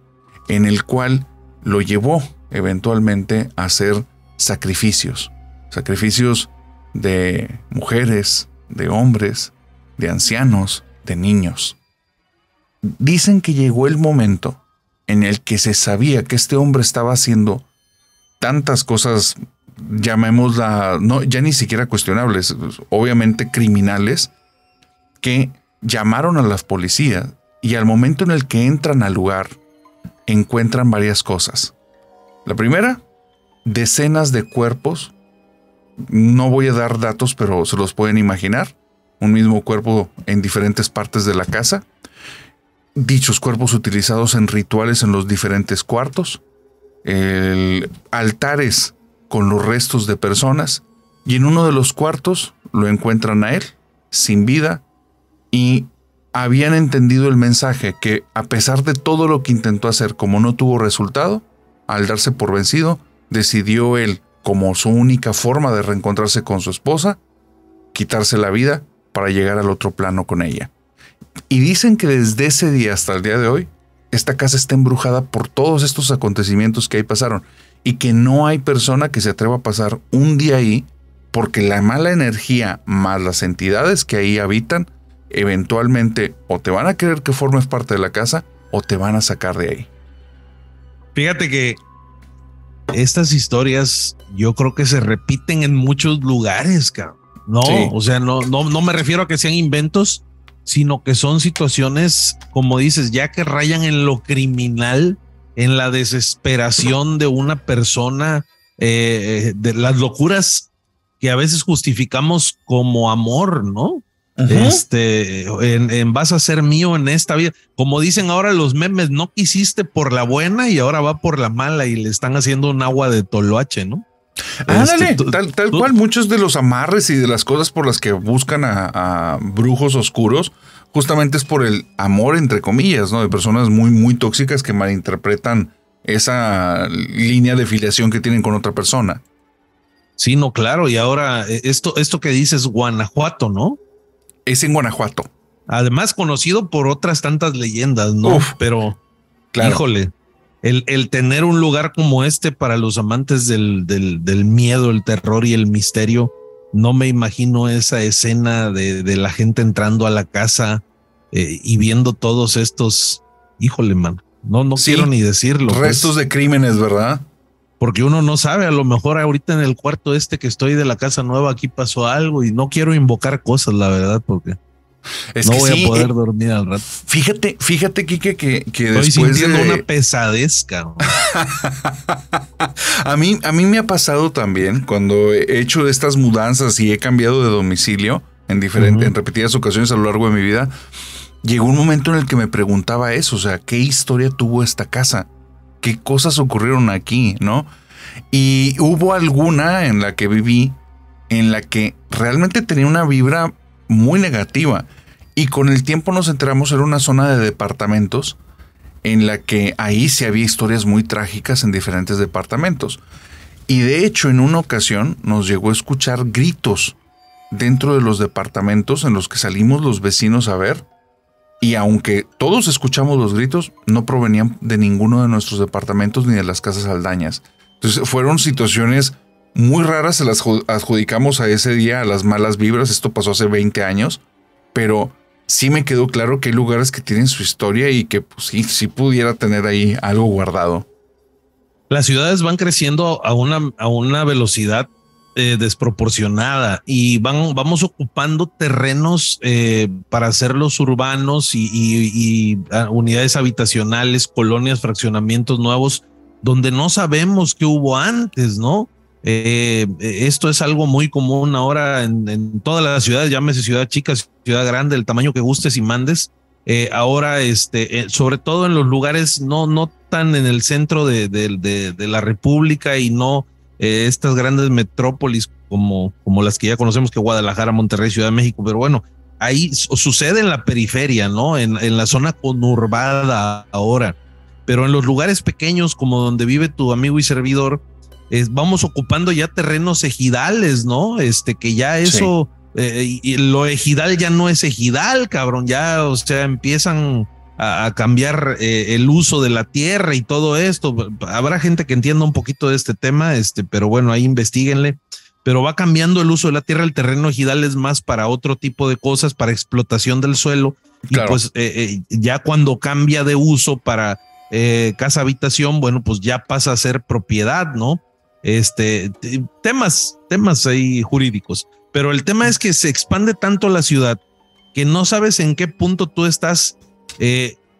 en el cual lo llevó eventualmente a hacer sacrificios de mujeres, de hombres, de ancianos, de niños. Dicen que llegó el momento en el que se sabía que este hombre estaba haciendo tantas cosas, llamémosla, no, ya ni siquiera cuestionables, obviamente criminales, que llamaron a las policías y al momento en el que entran al lugar encuentran varias cosas. La primera, decenas de cuerpos. No voy a dar datos, pero se los pueden imaginar. Un mismo cuerpo en diferentes partes de la casa. Dichos cuerpos utilizados en rituales en los diferentes cuartos. Altares con los restos de personas. Y en uno de los cuartos lo encuentran a él, sin vida. Y habían entendido el mensaje que, a pesar de todo lo que intentó hacer, como no tuvo resultado, al darse por vencido, decidió él como su única forma de reencontrarse con su esposa, quitarse la vida para llegar al otro plano con ella. Y dicen que desde ese día hasta el día de hoy, esta casa está embrujada por todos estos acontecimientos que ahí pasaron y que no hay persona que se atreva a pasar un día ahí porque la mala energía más las entidades que ahí habitan eventualmente o te van a querer que formes parte de la casa o te van a sacar de ahí. Fíjate que estas historias yo creo que se repiten en muchos lugares, cabrón. No, sí. O sea, no me refiero a que sean inventos, sino que son situaciones, como dices, ya que rayan en lo criminal, en la desesperación de una persona, de las locuras que a veces justificamos como amor, ¿no? En vas a ser mío en esta vida. Como dicen ahora los memes, no quisiste por la buena y ahora va por la mala y le están haciendo un agua de toloache, ¿no? Ándale, tal cual muchos de los amarres y de las cosas por las que buscan a brujos oscuros, justamente es por el amor, entre comillas, ¿no? De personas muy, muy tóxicas que malinterpretan esa línea de filiación que tienen con otra persona. Sí, no, claro. Y ahora esto que dices, Guanajuato, ¿no? Es en Guanajuato. Además conocido por otras tantas leyendas, ¿no? Uf, pero, claro. Híjole, el tener un lugar como este para los amantes del miedo, el terror y el misterio, no me imagino esa escena de la gente entrando a la casa y viendo todos estos, híjole, man, no sí, quiero ni decirlo. Restos de crímenes, ¿verdad? Porque uno no sabe, a lo mejor ahorita en el cuarto que estoy de la casa nueva aquí pasó algo y no quiero invocar cosas, la verdad, porque no voy a poder dormir al rato. Fíjate, Quique, que estoy después sintiendo una pesadez, cabrón. a mí me ha pasado también cuando he hecho estas mudanzas y he cambiado de domicilio en repetidas ocasiones a lo largo de mi vida. Llegó un momento en el que me preguntaba eso, o sea, ¿qué historia tuvo esta casa? ¿Qué cosas ocurrieron aquí, no? Y hubo alguna en la que viví, en la que realmente tenía una vibra muy negativa. Y con el tiempo nos enteramos en una zona de departamentos en la que ahí sí había historias muy trágicas en diferentes departamentos. Y de hecho, en una ocasión nos llegó a escuchar gritos dentro de los departamentos en los que salimos los vecinos a ver. Y aunque todos escuchamos los gritos, no provenían de ninguno de nuestros departamentos ni de las casas aldañas. Entonces fueron situaciones muy raras, se las adjudicamos a ese día, a las malas vibras. Esto pasó hace 20 años, pero sí me quedó claro que hay lugares que tienen su historia y que pues, sí pudiera tener ahí algo guardado. Las ciudades van creciendo a una velocidad desproporcionada y vamos ocupando terrenos para hacerlos urbanos y unidades habitacionales, colonias, fraccionamientos nuevos, donde no sabemos qué hubo antes, ¿no? Esto es algo muy común ahora en todas las ciudades, llámese ciudad chica, ciudad grande, el tamaño que gustes y mandes. Ahora, sobre todo en los lugares no tan en el centro de la República y no estas grandes metrópolis como las que ya conocemos, que Guadalajara, Monterrey, Ciudad de México, pero bueno, ahí sucede en la periferia, ¿no? En la zona conurbada ahora, pero en los lugares pequeños como donde vive tu amigo y servidor, vamos ocupando ya terrenos ejidales, ¿no? Que ya eso, sí. Y lo ejidal ya no es ejidal, cabrón, ya, o sea, empiezan a cambiar el uso de la tierra y todo esto. Habrá gente que entienda un poquito de este tema, pero bueno, ahí investiguenle. Pero va cambiando el uso de la tierra, el terreno ejidal es más para otro tipo de cosas, para explotación del suelo. Claro. Y pues ya cuando cambia de uso para casa habitación, bueno, pues ya pasa a ser propiedad, ¿no? Temas ahí jurídicos. Pero el tema es que se expande tanto la ciudad que no sabes en qué punto tú estás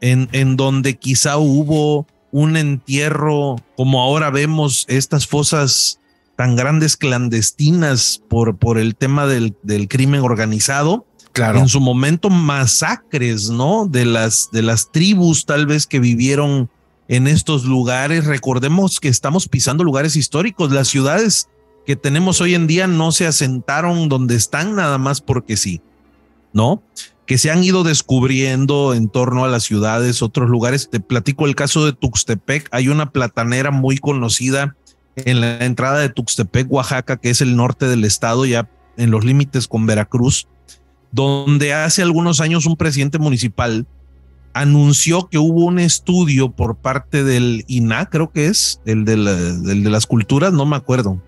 en donde quizá hubo un entierro, como ahora vemos estas fosas tan grandes clandestinas por el tema del crimen organizado. Claro. En su momento masacres, ¿no? De las tribus tal vez que vivieron en estos lugares. Recordemos que estamos pisando lugares históricos. Las ciudades que tenemos hoy en día no se asentaron donde están nada más porque sí, ¿no? Que se han ido descubriendo en torno a las ciudades, otros lugares. Te platico el caso de Tuxtepec. Hay una platanera muy conocida en la entrada de Tuxtepec, Oaxaca, que es el norte del estado, ya en los límites con Veracruz, donde hace algunos años un presidente municipal anunció que hubo un estudio por parte del INAH, creo que es el de las culturas, no me acuerdo.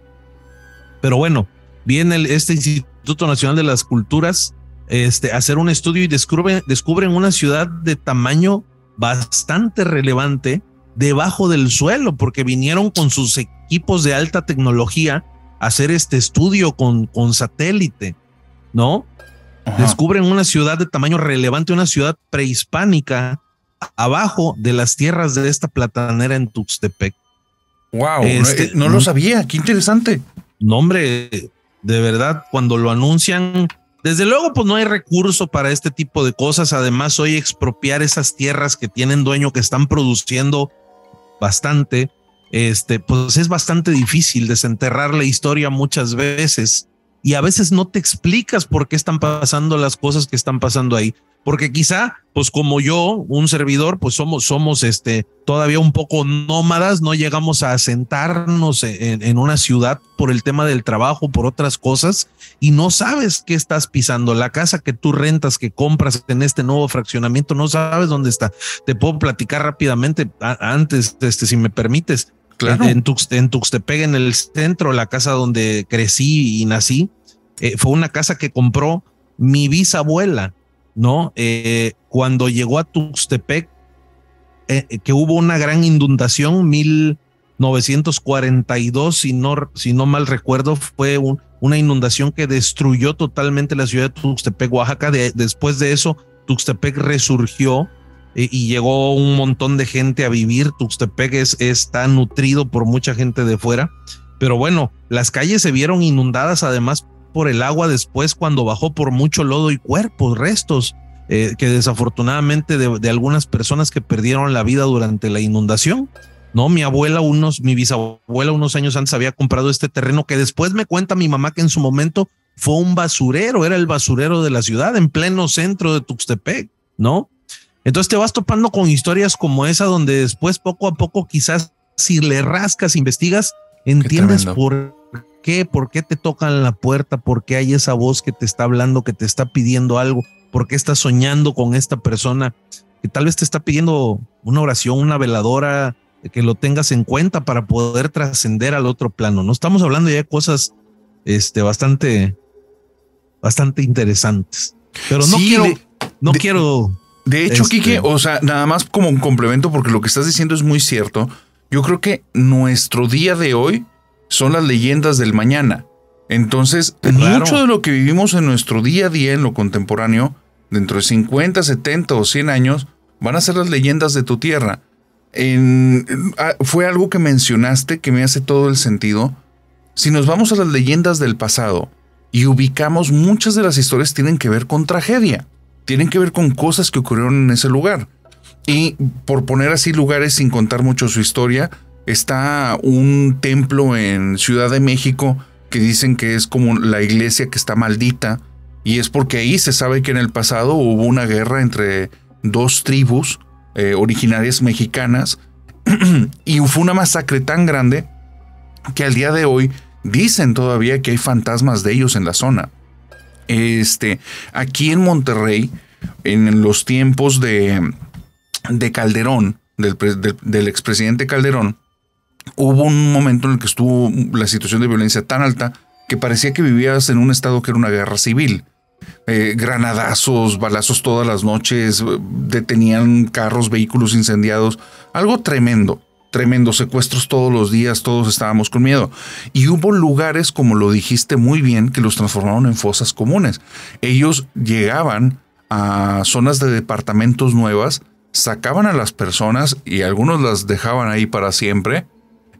Pero bueno, viene este Instituto Nacional de las Culturas a hacer un estudio y descubren una ciudad de tamaño bastante relevante debajo del suelo, porque vinieron con sus equipos de alta tecnología a hacer este estudio con satélite, ¿no? Ajá. Descubren una ciudad de tamaño relevante, una ciudad prehispánica abajo de las tierras de esta platanera en Tuxtepec. Wow, no lo sabía, qué interesante. No, hombre, de verdad, cuando lo anuncian, desde luego, pues no hay recurso para este tipo de cosas. Además, hoy expropiar esas tierras que tienen dueño, que están produciendo bastante, pues es bastante difícil desenterrar la historia muchas veces. Y a veces no te explicas por qué están pasando las cosas que están pasando ahí. Porque quizá, pues como yo, un servidor, pues somos todavía un poco nómadas, no llegamos a asentarnos en una ciudad por el tema del trabajo, por otras cosas, y no sabes qué estás pisando. La casa que tú rentas, que compras en este nuevo fraccionamiento, no sabes dónde está. Te puedo platicar rápidamente antes, si me permites. Claro. En Tuxtepec, en el centro, la casa donde crecí y nací, fue una casa que compró mi bisabuela, ¿no? Cuando llegó a Tuxtepec, que hubo una gran inundación, 1942, si no mal recuerdo, fue una inundación que destruyó totalmente la ciudad de Tuxtepec, Oaxaca. Después de eso, Tuxtepec resurgió. Y llegó un montón de gente a vivir. Tuxtepec está nutrido por mucha gente de fuera, pero bueno, las calles se vieron inundadas además por el agua después, cuando bajó por mucho lodo y cuerpos, restos que desafortunadamente de algunas personas que perdieron la vida durante la inundación, ¿no? Mi bisabuela unos años antes había comprado este terreno que después me cuenta mi mamá que en su momento fue un basurero, era el basurero de la ciudad en pleno centro de Tuxtepec, ¿no? Entonces te vas topando con historias como esa, donde después poco a poco, quizás si le rascas, investigas, entiendes por qué te tocan la puerta, por qué hay esa voz que te está hablando, que te está pidiendo algo, por qué estás soñando con esta persona que tal vez te está pidiendo una oración, una veladora, que lo tengas en cuenta para poder trascender al otro plano. No estamos hablando ya de cosas bastante interesantes, pero no sí, quiero. De hecho, Quique, o sea, nada más como un complemento, porque lo que estás diciendo es muy cierto. Yo creo que nuestro día de hoy son las leyendas del mañana. Entonces, claro, mucho de lo que vivimos en nuestro día a día, en lo contemporáneo, dentro de 50, 70 o 100 años, van a ser las leyendas de tu tierra. Fue algo que mencionaste que me hace todo el sentido. Si nos vamos a las leyendas del pasado y ubicamos, muchas de las historias tienen que ver con tragedia. Tienen que ver con cosas que ocurrieron en ese lugar. Y por poner así lugares sin contar mucho su historia, está un templo en Ciudad de México que dicen que es como la iglesia que está maldita. Y es porque ahí se sabe que en el pasado hubo una guerra entre dos tribus originarias mexicanas. Y fue una masacre tan grande que al día de hoy dicen todavía que hay fantasmas de ellos en la zona. Aquí en Monterrey, en los tiempos de Calderón, del expresidente Calderón, hubo un momento en el que estuvo la situación de violencia tan alta que parecía que vivías en un estado que era una guerra civil. Granadazos, balazos todas las noches, detenían carros, vehículos incendiados, algo tremendo. Tremendos secuestros todos los días, todos estábamos con miedo. Y hubo lugares, como lo dijiste muy bien, que los transformaron en fosas comunes. Ellos llegaban a zonas de departamentos nuevas, sacaban a las personas y algunos las dejaban ahí para siempre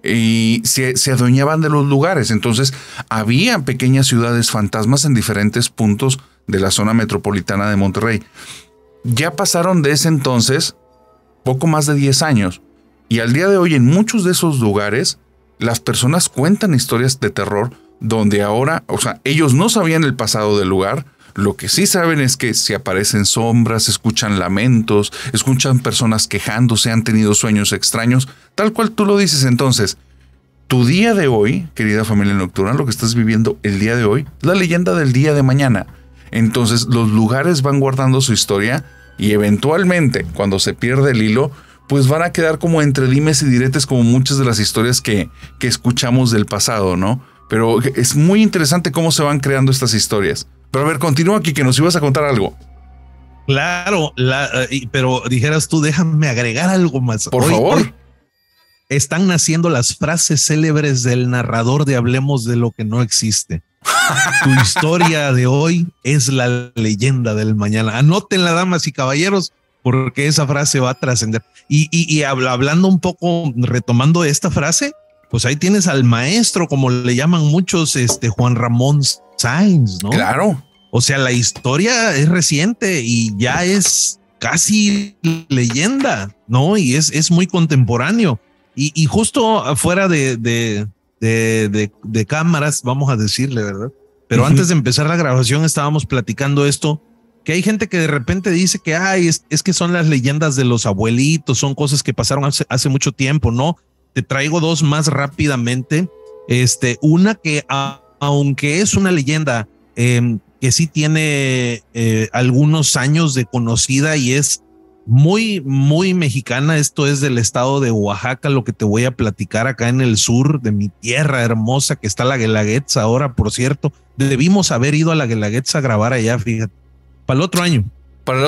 y se adueñaban de los lugares. Entonces había pequeñas ciudades fantasmas en diferentes puntos de la zona metropolitana de Monterrey. Ya pasaron de ese entonces poco más de 10 años. Y al día de hoy, en muchos de esos lugares, las personas cuentan historias de terror donde ahora, o sea, ellos no sabían el pasado del lugar. Lo que sí saben es que se aparecen sombras, escuchan lamentos, escuchan personas quejándose, han tenido sueños extraños, tal cual tú lo dices. Entonces, Tu día de hoy, querida familia nocturna, lo que estás viviendo el día de hoy, es la leyenda del día de mañana. Entonces los lugares van guardando su historia y eventualmente, cuando se pierde el hilo, pues van a quedar como entre dimes y diretes, como muchas de las historias que escuchamos del pasado, ¿no? Pero es muy interesante cómo se van creando estas historias. Pero a ver, continúa aquí, que nos ibas a contar algo. Claro, pero dijeras tú, déjame agregar algo más. Por favor. Hoy están naciendo las frases célebres del narrador de Hablemos de lo que no existe. Tu historia de hoy es la leyenda del mañana. Anótenla, damas y caballeros, porque esa frase va a trascender. Y hablando un poco, retomando esta frase, pues ahí tienes al maestro, como le llaman muchos, Juan Ramón Sáenz, ¿no? Claro. O sea, la historia es reciente y ya es casi leyenda, ¿no? Y es muy contemporáneo. Y justo afuera de cámaras, vamos a decirle, ¿verdad? Pero antes de empezar la grabación estábamos platicando esto, que hay gente que de repente dice que es que son las leyendas de los abuelitos, son cosas que pasaron hace mucho tiempo, ¿no? Te traigo dos más rápidamente. Una que aunque es una leyenda que sí tiene algunos años de conocida y es muy, muy mexicana. Esto es del estado de Oaxaca, lo que te voy a platicar acá en el sur de mi tierra hermosa, que está la Guelaguetza ahora, por cierto. Debimos haber ido a la Guelaguetza a grabar allá, fíjate. Para el otro año. Para el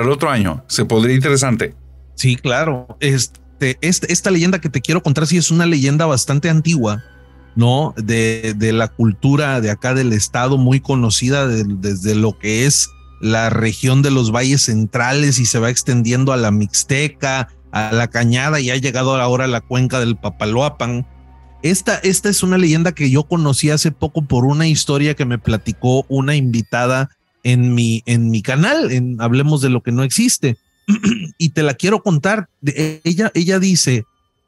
otro año. Se podría interesante. Sí, claro. Esta leyenda que te quiero contar sí es una leyenda bastante antigua, ¿no? De la cultura de acá del estado, muy conocida desde lo que es la región de los valles centrales y se va extendiendo a la Mixteca, a la Cañada y ha llegado ahora a la cuenca del Papaloapan. Esta es una leyenda que yo conocí hace poco por una historia que me platicó una invitada en mi canal, en Hablemos de lo que no existe. Y te la quiero contar. Ella dice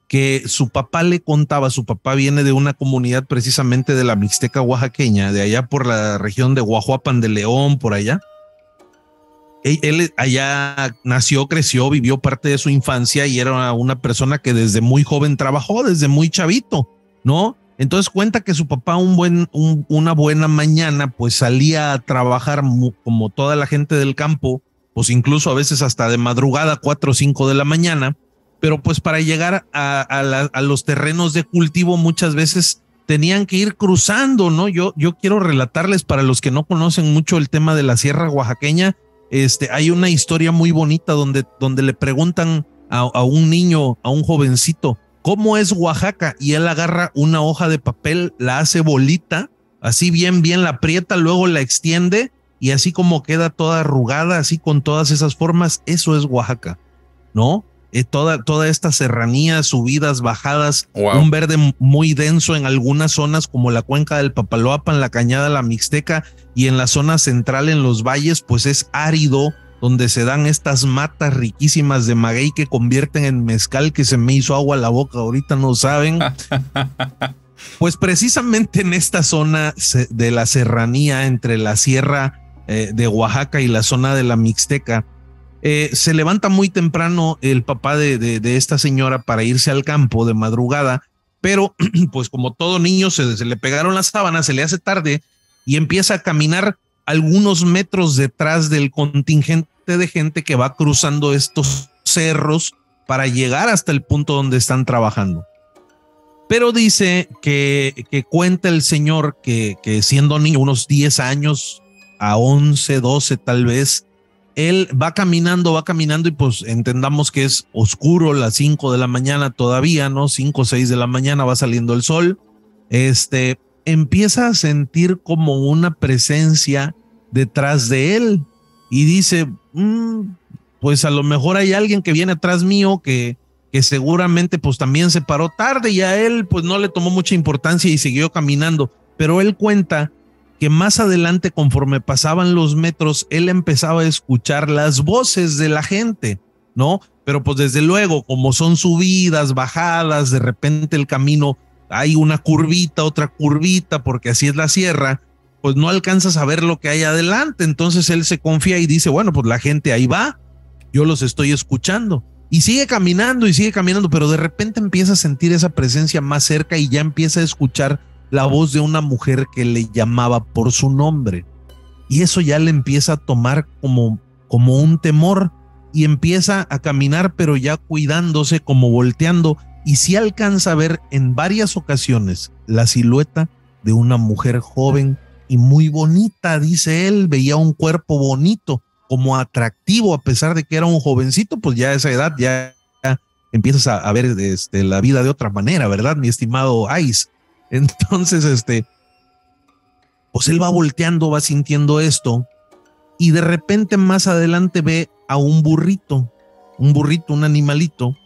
que su papá le contaba, su papá viene de una comunidad precisamente de la Mixteca oaxaqueña, de allá por la región de Guajuapan de León, por allá. Él allá nació, creció, vivió parte de su infancia y era una persona que desde muy joven trabajó, desde muy chavito, ¿no? Entonces cuenta que su papá una buena mañana pues salía a trabajar como toda la gente del campo, pues incluso a veces hasta de madrugada, 4 o 5 de la mañana, pero pues para llegar a los terrenos de cultivo muchas veces tenían que ir cruzando, ¿no? Yo quiero relatarles, para los que no conocen mucho el tema de la sierra oaxaqueña, hay una historia muy bonita donde le preguntan a un niño, a un jovencito, ¿cómo es Oaxaca? Y él agarra una hoja de papel, la hace bolita, así bien la aprieta, luego la extiende y así como queda toda arrugada, así con todas esas formas, eso es Oaxaca, ¿no? Toda esta serranía, subidas, bajadas, wow. Un verde muy denso en algunas zonas como la cuenca del Papaloapan, la Cañada, la Mixteca, y en la zona central, en los valles, pues es árido, donde se dan estas matas riquísimas de maguey que convierten en mezcal, que se me hizo agua a la boca, ahorita no saben. Pues precisamente en esta zona de la serranía entre la sierra de Oaxaca y la zona de la Mixteca, se levanta muy temprano el papá de esta señora para irse al campo de madrugada, pero pues como todo niño se le pegaron las sábanas, se le hace tarde y empieza a caminar algunos metros detrás del contingente de gente que va cruzando estos cerros para llegar hasta el punto donde están trabajando. Pero dice que cuenta el señor que siendo niño, unos 10 años a 11, 12 tal vez, él va caminando y pues entendamos que es oscuro, las 5 de la mañana todavía, ¿no? 5 o 6 de la mañana va saliendo el sol. Empieza a sentir como una presencia detrás de él y dice, pues a lo mejor hay alguien que viene atrás mío que seguramente pues también se paró tarde y a él pues no le tomó mucha importancia y siguió caminando. Pero él cuenta que más adelante, conforme pasaban los metros, él empezaba a escuchar las voces de la gente, ¿no? Pero pues desde luego, como son subidas, bajadas, de repente el camino hay una curvita, otra curvita, porque así es la sierra, pues no alcanzas a ver lo que hay adelante. Entonces él se confía y dice, bueno, pues la gente ahí va, yo los estoy escuchando. Y sigue caminando, pero de repente empieza a sentir esa presencia más cerca y ya empieza a escuchar la voz de una mujer que le llamaba por su nombre. Y eso ya le empieza a tomar como un temor y empieza a caminar, pero ya cuidándose, como volteando, y sí alcanza a ver en varias ocasiones la silueta de una mujer joven y muy bonita, dice él. Veía un cuerpo bonito, como atractivo, a pesar de que era un jovencito, pues ya a esa edad ya empiezas a ver la vida de otra manera, ¿verdad, mi estimado Ice? Entonces, pues él va volteando, va sintiendo esto, y de repente más adelante ve a un burrito, un animalito,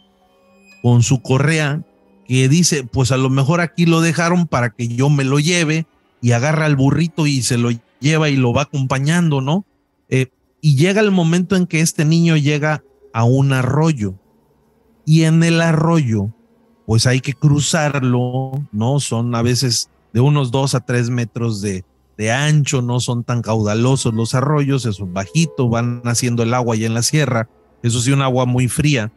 con su correa, que dice, pues a lo mejor aquí lo dejaron para que yo me lo lleve, y agarra al burrito y se lo lleva y lo va acompañando, ¿no? Y llega el momento en que este niño llega a un arroyo, y en el arroyo, pues hay que cruzarlo, ¿no? Son a veces de unos 2 a 3 metros de ancho, no son tan caudalosos los arroyos, es bajito, van haciendo el agua allá en la sierra, eso sí, un agua muy fría.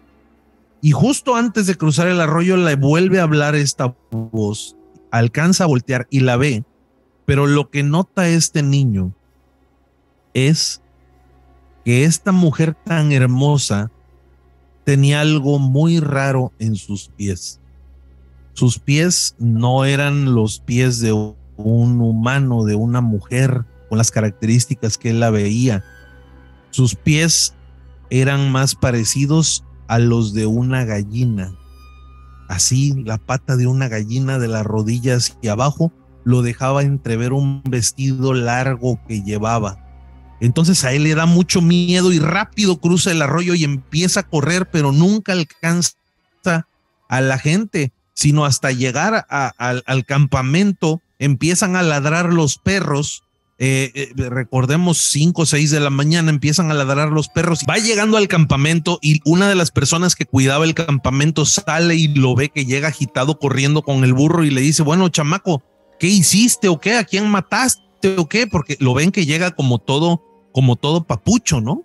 Y justo antes de cruzar el arroyo le vuelve a hablar esta voz, alcanza a voltear y la ve, pero lo que nota este niño es que esta mujer tan hermosa tenía algo muy raro en sus pies. Sus pies no eran los pies de un humano, de una mujer, con las características que él la veía. Sus pies eran más parecidos a los de una gallina. Así, la pata de una gallina de las rodillas y abajo lo dejaba entrever un vestido largo que llevaba. Entonces a él le da mucho miedo y rápido cruza el arroyo y empieza a correr, pero nunca alcanza a la gente, sino hasta llegar al campamento. Empiezan a ladrar los perros, recordemos 5 o 6 de la mañana, empiezan a ladrar los perros. Va llegando al campamento y una de las personas que cuidaba el campamento sale y lo ve que llega agitado corriendo con el burro y le dice, bueno, chamaco, ¿qué hiciste o qué? ¿A quién mataste o qué? Porque lo ven que llega como todo papucho, ¿no?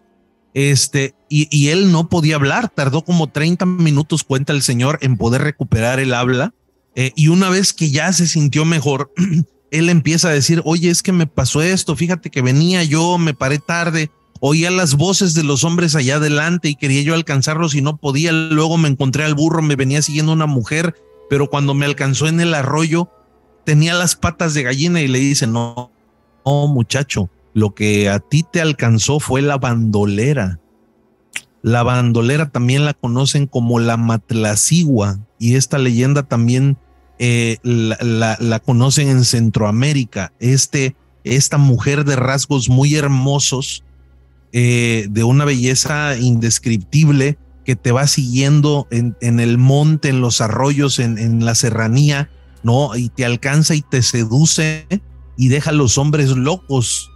Y él no podía hablar, tardó como 30 minutos, cuenta el señor, en poder recuperar el habla. Y una vez que ya se sintió mejor, él empieza a decir, oye, es que me pasó esto, fíjate que venía yo, me paré tarde, oía las voces de los hombres allá adelante y quería yo alcanzarlos y no podía, luego me encontré al burro, me venía siguiendo una mujer, pero cuando me alcanzó en el arroyo, tenía las patas de gallina. Y le dice, no, muchacho, lo que a ti te alcanzó fue la bandolera. La bandolera también la conocen como la matlacigua, y esta leyenda también la conocen en Centroamérica. Esta mujer de rasgos muy hermosos, de una belleza indescriptible, que te va siguiendo en el monte, en los arroyos, en la serranía, ¿no? Y te alcanza y te seduce y deja a los hombres locos.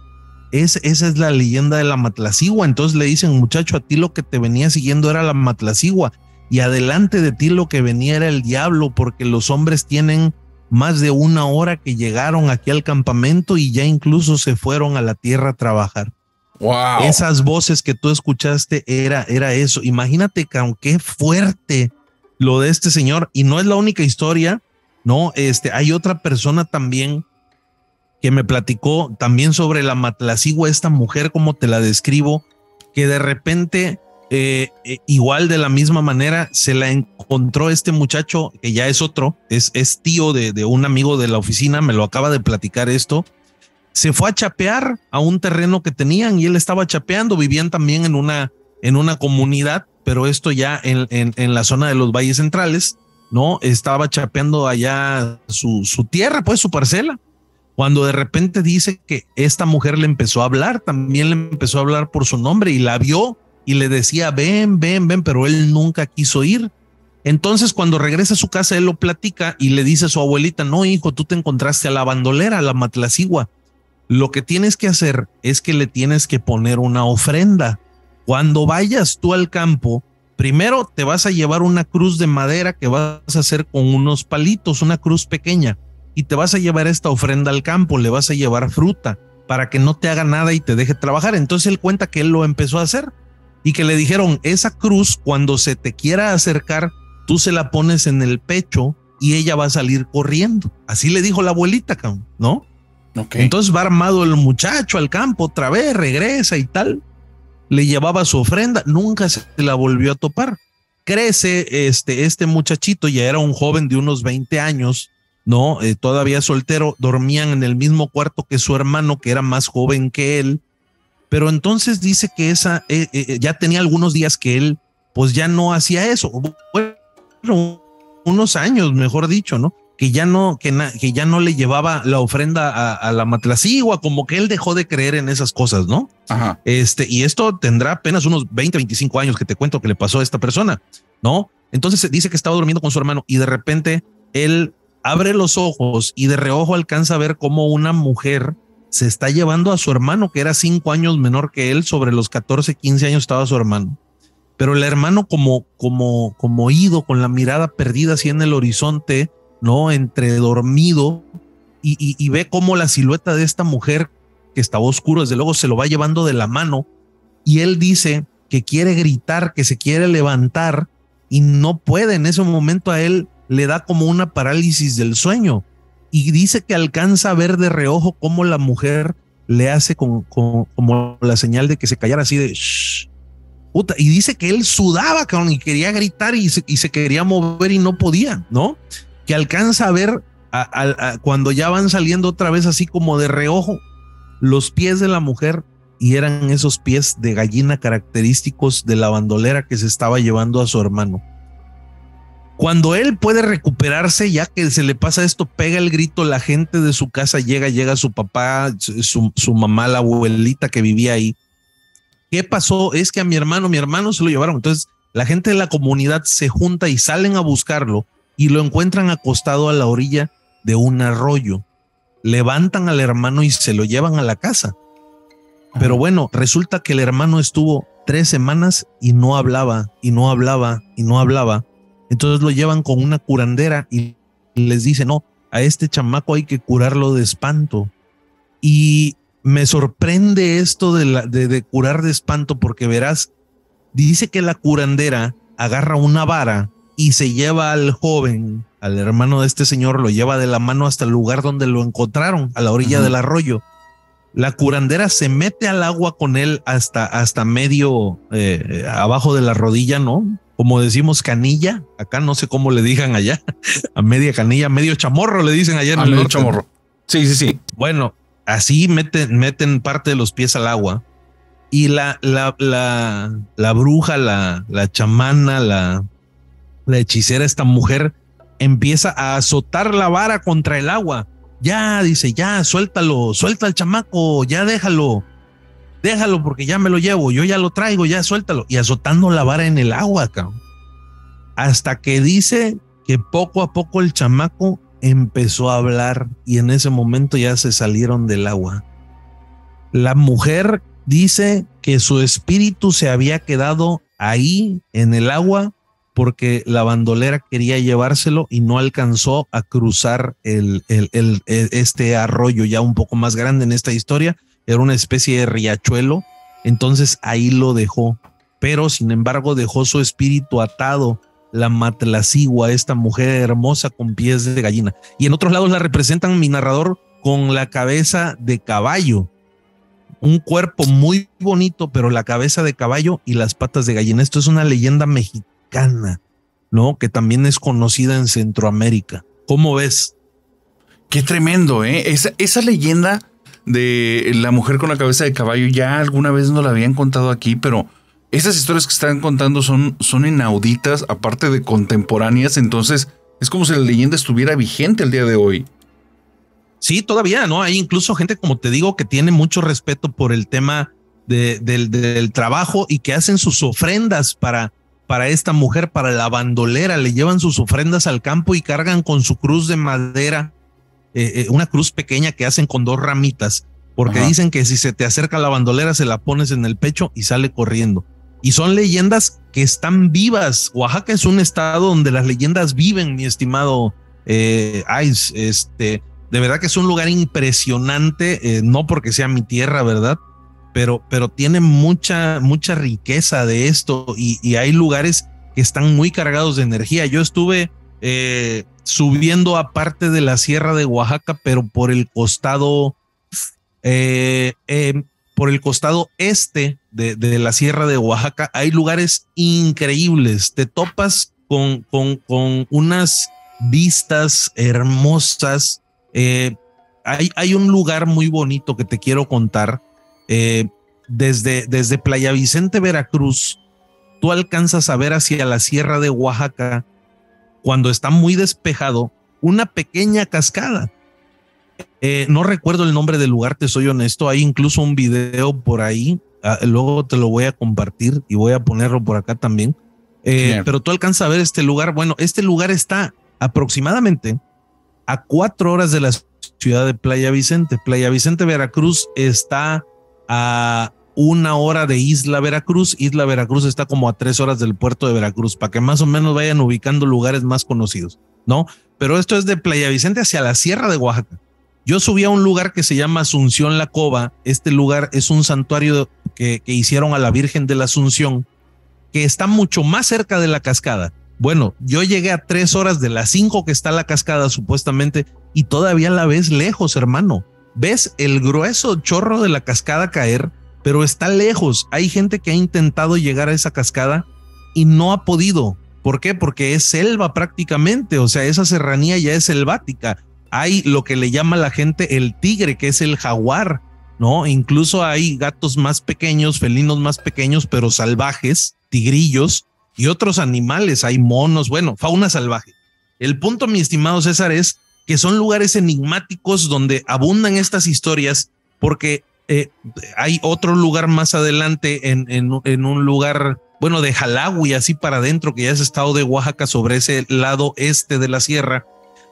Esa es la leyenda de la matlacigua. Entonces le dicen, muchacho, a ti lo que te venía siguiendo era la matlacigua, y adelante de ti lo que venía era el diablo, porque los hombres tienen más de 1 hora que llegaron aquí al campamento y ya incluso se fueron a la tierra a trabajar. Wow. Esas voces que tú escuchaste era eso. Imagínate qué fuerte lo de este señor. Y no es la única historia, ¿no? Hay otra persona también que me platicó también sobre la matlacigua, esta mujer, como te la describo, que de repente, igual de la misma manera, se la encontró este muchacho, que ya es otro, es tío de un amigo de la oficina, me lo acaba de platicar esto. Se fue a chapear a un terreno que tenían y él estaba chapeando, vivían también en una comunidad, pero esto ya en la zona de los valles centrales, ¿no? Estaba chapeando allá su tierra, pues su parcela, cuando de repente dice que esta mujer le empezó a hablar, también le empezó a hablar por su nombre y la vio y le decía, ven, pero él nunca quiso ir. Entonces cuando regresa a su casa, él lo platica y le dice a su abuelita, no, hijo, tú te encontraste a la bandolera, a la matlacigua. Lo que tienes que hacer es que le tienes que poner una ofrenda. Cuando vayas tú al campo, primero te vas a llevar una cruz de madera que vas a hacer con unos palitos, una cruz pequeña, y te vas a llevar esta ofrenda al campo, le vas a llevar fruta para que no te haga nada y te deje trabajar. Entonces él cuenta que él lo empezó a hacer. y que le dijeron, esa cruz cuando se te quiera acercar, tú se la pones en el pecho y ella va a salir corriendo. Así le dijo la abuelita, ¿no? Okay. Entonces va armado el muchacho al campo otra vez, regresa y tal. Le llevaba su ofrenda, nunca se la volvió a topar. Crece este muchachito, ya era un joven de unos 20 años, ¿no? Todavía soltero, dormían en el mismo cuarto que su hermano, que era más joven que él. Pero entonces dice que ya tenía algunos días que él pues ya no hacía eso. Bueno, unos años, mejor dicho, ¿no? Que ya no le llevaba la ofrenda a la matlacigua, como que él dejó de creer en esas cosas, ¿no? Ajá. Y esto tendrá apenas unos 20, 25 años que te cuento que le pasó a esta persona, ¿no? Entonces dice que estaba durmiendo con su hermano y de repente él abre los ojos y de reojo alcanza a ver cómo una mujer se está llevando a su hermano, que era 5 años menor que él. Sobre los 14, 15 años estaba su hermano. Pero el hermano como ido, con la mirada perdida así en el horizonte, ¿no? Entre dormido, y ve cómo la silueta de esta mujer, que estaba oscuro, desde luego se lo va llevando de la mano, y él dice que quiere gritar, que se quiere levantar, y no puede. En ese momento a él le da como una parálisis del sueño, y dice que alcanza a ver de reojo cómo la mujer le hace como la señal de que se callara, así de shh. Puta, y dice que él sudaba, cabrón, y quería gritar y se quería mover y no podía, ¿no? Que alcanza a ver cuando ya van saliendo otra vez así como de reojo los pies de la mujer, y eran esos pies de gallina característicos de la bandolera que se estaba llevando a su hermano. Cuando él puede recuperarse, ya que se le pasa esto, pega el grito, la gente de su casa llega su papá, su mamá, la abuelita que vivía ahí. ¿Qué pasó? Es que a mi hermano se lo llevaron. Entonces la gente de la comunidad se junta y salen a buscarlo y lo encuentran acostado a la orilla de un arroyo. Levantan al hermano y se lo llevan a la casa. Pero bueno, resulta que el hermano estuvo 3 semanas y no hablaba, y no hablaba, y no hablaba. Entonces lo llevan con una curandera y les dice, no, a este chamaco hay que curarlo de espanto. Y me sorprende esto de curar de espanto, porque verás, dice que la curandera agarra una vara y se lleva al joven, al hermano de este señor, lo lleva de la mano hasta el lugar donde lo encontraron, a la orilla del arroyo. La curandera se mete al agua con él hasta medio, abajo de la rodilla, ¿no? Como decimos canilla, acá no sé cómo le digan allá, a media canilla, medio chamorro le dicen allá en el norte. Chamorro. Sí. Bueno, así meten parte de los pies al agua, y la bruja, la chamana, la hechicera, esta mujer, empieza a azotar la vara contra el agua. Ya, dice, ya, suelta al chamaco, ya déjalo porque ya me lo llevo, yo ya lo traigo, ya suéltalo. Y azotando la vara en el agua, cabrón. Hasta que dice que poco a poco el chamaco empezó a hablar, y en ese momento ya se salieron del agua. La mujer dice que su espíritu se había quedado ahí en el agua porque la bandolera quería llevárselo y no alcanzó a cruzar este arroyo ya un poco más grande en esta historia. Era una especie de riachuelo, entonces ahí lo dejó, pero sin embargo dejó su espíritu atado, la matlacigua, esta mujer hermosa con pies de gallina. Y en otros lados la representan, mi narrador, con la cabeza de caballo, un cuerpo muy bonito, pero la cabeza de caballo y las patas de gallina. Esto es una leyenda mexicana, ¿no? Que también es conocida en Centroamérica. ¿Cómo ves? Qué tremendo, ¿eh? Esa leyenda de la mujer con la cabeza de caballo ya alguna vez nos la habían contado aquí, pero esas historias que están contando son inauditas, aparte de contemporáneas. Entonces es como si la leyenda estuviera vigente el día de hoy. Sí, todavía, ¿no? Hay incluso gente, como te digo, que tiene mucho respeto por el tema del trabajo, y que hacen sus ofrendas para esta mujer, para la bandolera. Le llevan sus ofrendas al campo y cargan con su cruz de madera, una cruz pequeña que hacen con 2 ramitas, porque dicen que si se te acerca la bandolera se la pones en el pecho y sale corriendo. Y son leyendas que están vivas. Oaxaca es un estado donde las leyendas viven, mi estimado Ice. De verdad que es un lugar impresionante, no porque sea mi tierra, ¿verdad? pero tiene mucha riqueza de esto y hay lugares que están muy cargados de energía. Yo estuve subiendo a parte de la Sierra de Oaxaca, pero por el costado este de la Sierra de Oaxaca hay lugares increíbles. Te topas con unas vistas hermosas. Hay un lugar muy bonito que te quiero contar. Desde Playa Vicente, Veracruz, tú alcanzas a ver hacia la Sierra de Oaxaca, cuando está muy despejado, una pequeña cascada. No recuerdo el nombre del lugar, te soy honesto. Hay incluso un video por ahí. Luego te lo voy a compartir y voy a ponerlo por acá también. Pero tú alcanzas a ver este lugar. Bueno, este lugar está aproximadamente a 4 horas de la ciudad de Playa Vicente. Playa Vicente, Veracruz está a 1 hora de Isla Veracruz. Isla Veracruz está como a 3 horas del puerto de Veracruz, para que más o menos vayan ubicando lugares más conocidos, ¿no? Pero esto es de Playa Vicente hacia la Sierra de Oaxaca. Yo subí a un lugar que se llama Asunción La Cova. Este lugar es un santuario que hicieron a la Virgen de la Asunción, que está mucho más cerca de la cascada. Bueno, yo llegué a 3 horas de las 5 que está la cascada supuestamente y todavía la ves lejos, hermano. Ves el grueso chorro de la cascada caer, pero está lejos. Hay gente que ha intentado llegar a esa cascada y no ha podido. ¿Por qué? Porque es selva prácticamente. O sea, esa serranía ya es selvática. Hay lo que le llama la gente el tigre, que es el jaguar, ¿no? Incluso hay gatos más pequeños, felinos más pequeños, pero salvajes, tigrillos y otros animales. Hay monos, bueno, fauna salvaje. El punto, mi estimado César, es que son lugares enigmáticos donde abundan estas historias, porque hay otro lugar más adelante en un lugar, bueno, de Jalagüi, así para adentro, que ya es estado de Oaxaca, sobre ese lado este de la sierra.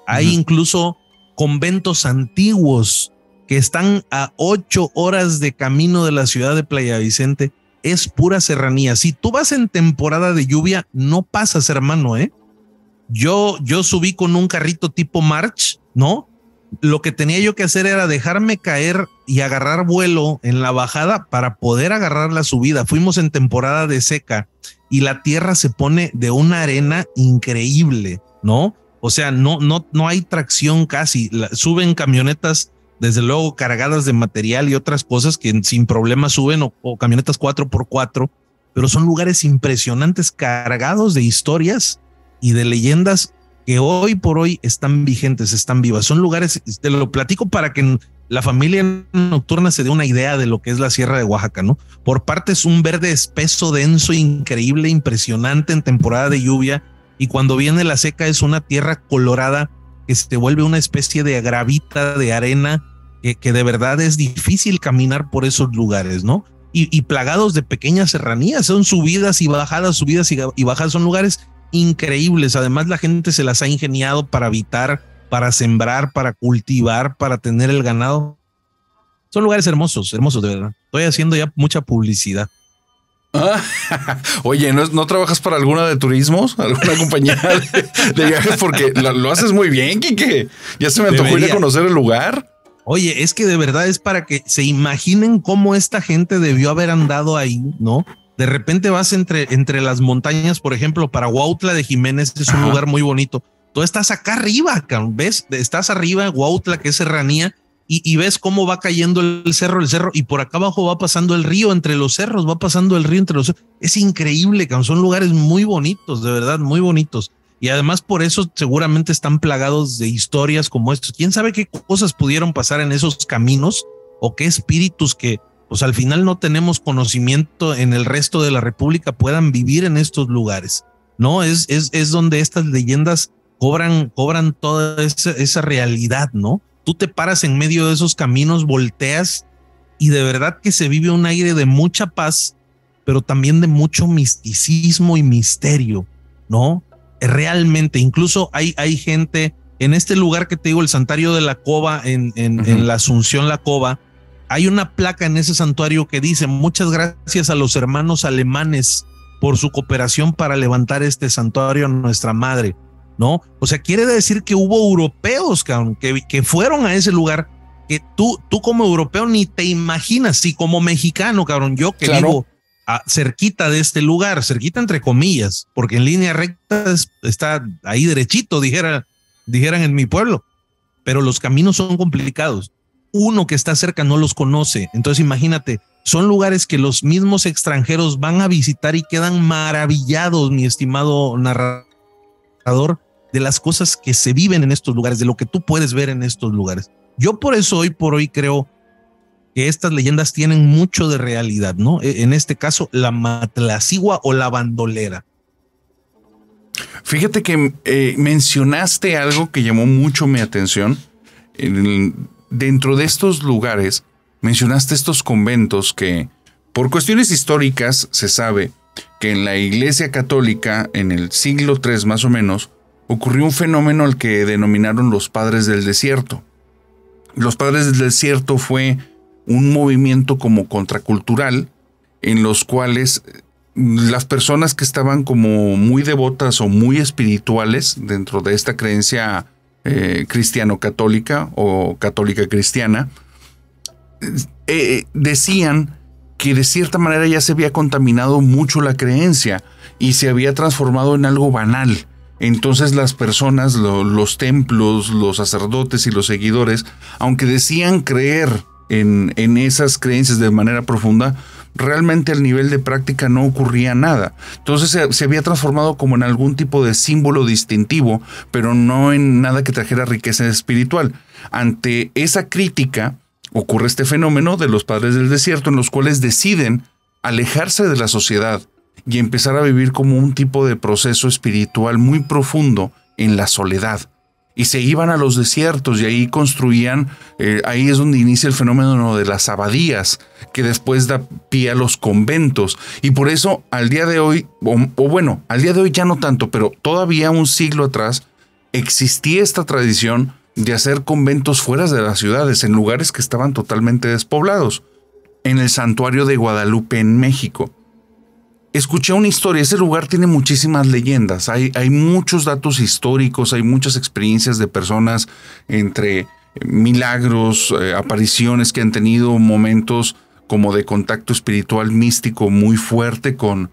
Hay incluso conventos antiguos que están a 8 horas de camino de la ciudad de Playa Vicente. Es pura serranía. Si tú vas en temporada de lluvia, no pasas, hermano, ¿eh? Yo subí con un carrito tipo March, ¿no? Lo que tenía yo que hacer era dejarme caer y agarrar vuelo en la bajada para poder agarrar la subida. Fuimos en temporada de seca y la tierra se pone de una arena increíble, ¿no? O sea, no hay tracción casi. Suben camionetas, desde luego, cargadas de material y otras cosas que sin problema suben, o camionetas 4x4, pero son lugares impresionantes, cargados de historias y de leyendas que hoy por hoy están vigentes, están vivas. Son lugares, te lo platico para que la familia nocturna se dé una idea de lo que es la Sierra de Oaxaca, ¿no? Por parte es un verde espeso, denso, increíble, impresionante en temporada de lluvia, y cuando viene la seca es una tierra colorada que se vuelve una especie de gravita, de arena, que de verdad es difícil caminar por esos lugares, ¿no? Y plagados de pequeñas serranías, son subidas y bajadas, son lugares increíbles. Además, la gente se las ha ingeniado para habitar, para sembrar, para cultivar, para tener el ganado. Son lugares hermosos, hermosos, de verdad. Estoy haciendo ya mucha publicidad. Oye, ¿no trabajas para alguna de turismos? ¿Alguna compañía de viajes? Porque lo haces muy bien, Quique. Ya se me antojó ir a conocer el lugar. Oye, es que de verdad es para que se imaginen cómo esta gente debió haber andado ahí, ¿no? De repente vas entre las montañas, por ejemplo, para Huautla de Jiménez, es un lugar muy bonito. Tú estás acá arriba, ¿ves? Estás arriba, Huautla, que es serranía, y ves cómo va cayendo el cerro, y por acá abajo va pasando el río entre los cerros, Es increíble, son lugares muy bonitos, de verdad, muy bonitos. Y además por eso seguramente están plagados de historias como estos. ¿Quién sabe qué cosas pudieron pasar en esos caminos o qué espíritus que pues al final no tenemos conocimiento en el resto de la República puedan vivir en estos lugares? No, es donde estas leyendas cobran toda esa realidad, ¿no? Tú te paras en medio de esos caminos, volteas y de verdad que se vive un aire de mucha paz, pero también de mucho misticismo y misterio, ¿no? Realmente, incluso hay gente en este lugar que te digo, el Santuario de la Cova, en la Asunción La Cova. Hay una placa en ese santuario que dice: muchas gracias a los hermanos alemanes por su cooperación para levantar este santuario a nuestra madre, ¿no? O sea, quiere decir que hubo europeos que fueron a ese lugar que tú como europeo ni te imaginas, si como mexicano, cabrón, yo que vivo cerquita de este lugar, cerquita entre comillas, porque en línea recta está ahí derechito, dijeran en mi pueblo, pero los caminos son complicados. Uno que está cerca no los conoce, entonces imagínate, son lugares que los mismos extranjeros van a visitar y quedan maravillados, mi estimado narrador, de las cosas que se viven en estos lugares, de lo que tú puedes ver en estos lugares. Yo por eso hoy por hoy creo que estas leyendas tienen mucho de realidad, ¿no? En este caso, la Matlacigua o la bandolera. Fíjate que mencionaste algo que llamó mucho mi atención. Dentro de estos lugares, mencionaste estos conventos que, por cuestiones históricas, se sabe que en la Iglesia Católica, en el siglo III más o menos, ocurrió un fenómeno al que denominaron los Padres del Desierto. Los Padres del Desierto fue un movimiento como contracultural en los cuales las personas que estaban como muy devotas o muy espirituales dentro de esta creencia cristiano-católica o católica cristiana, decían que de cierta manera ya se había contaminado mucho la creencia y se había transformado en algo banal. Entonces las personas, los templos, los sacerdotes y los seguidores, aunque decían creer en esas creencias de manera profunda, realmente al nivel de práctica no ocurría nada. Entonces se había transformado como en algún tipo de símbolo distintivo, pero no en nada que trajera riqueza espiritual. Ante esa crítica ocurre este fenómeno de los Padres del Desierto, en los cuales deciden alejarse de la sociedad y empezar a vivir como un tipo de proceso espiritual muy profundo en la soledad. Y se iban a los desiertos y ahí construían, ahí es donde inicia el fenómeno de las abadías, que después da pie a los conventos. Y por eso al día de hoy, al día de hoy ya no tanto, pero todavía un siglo atrás existía esta tradición de hacer conventos fuera de las ciudades, en lugares que estaban totalmente despoblados. En el santuario de Guadalupe en México. Escuché una historia, ese lugar tiene muchísimas leyendas, hay muchos datos históricos, hay muchas experiencias de personas entre milagros, apariciones que han tenido momentos como de contacto espiritual místico muy fuerte con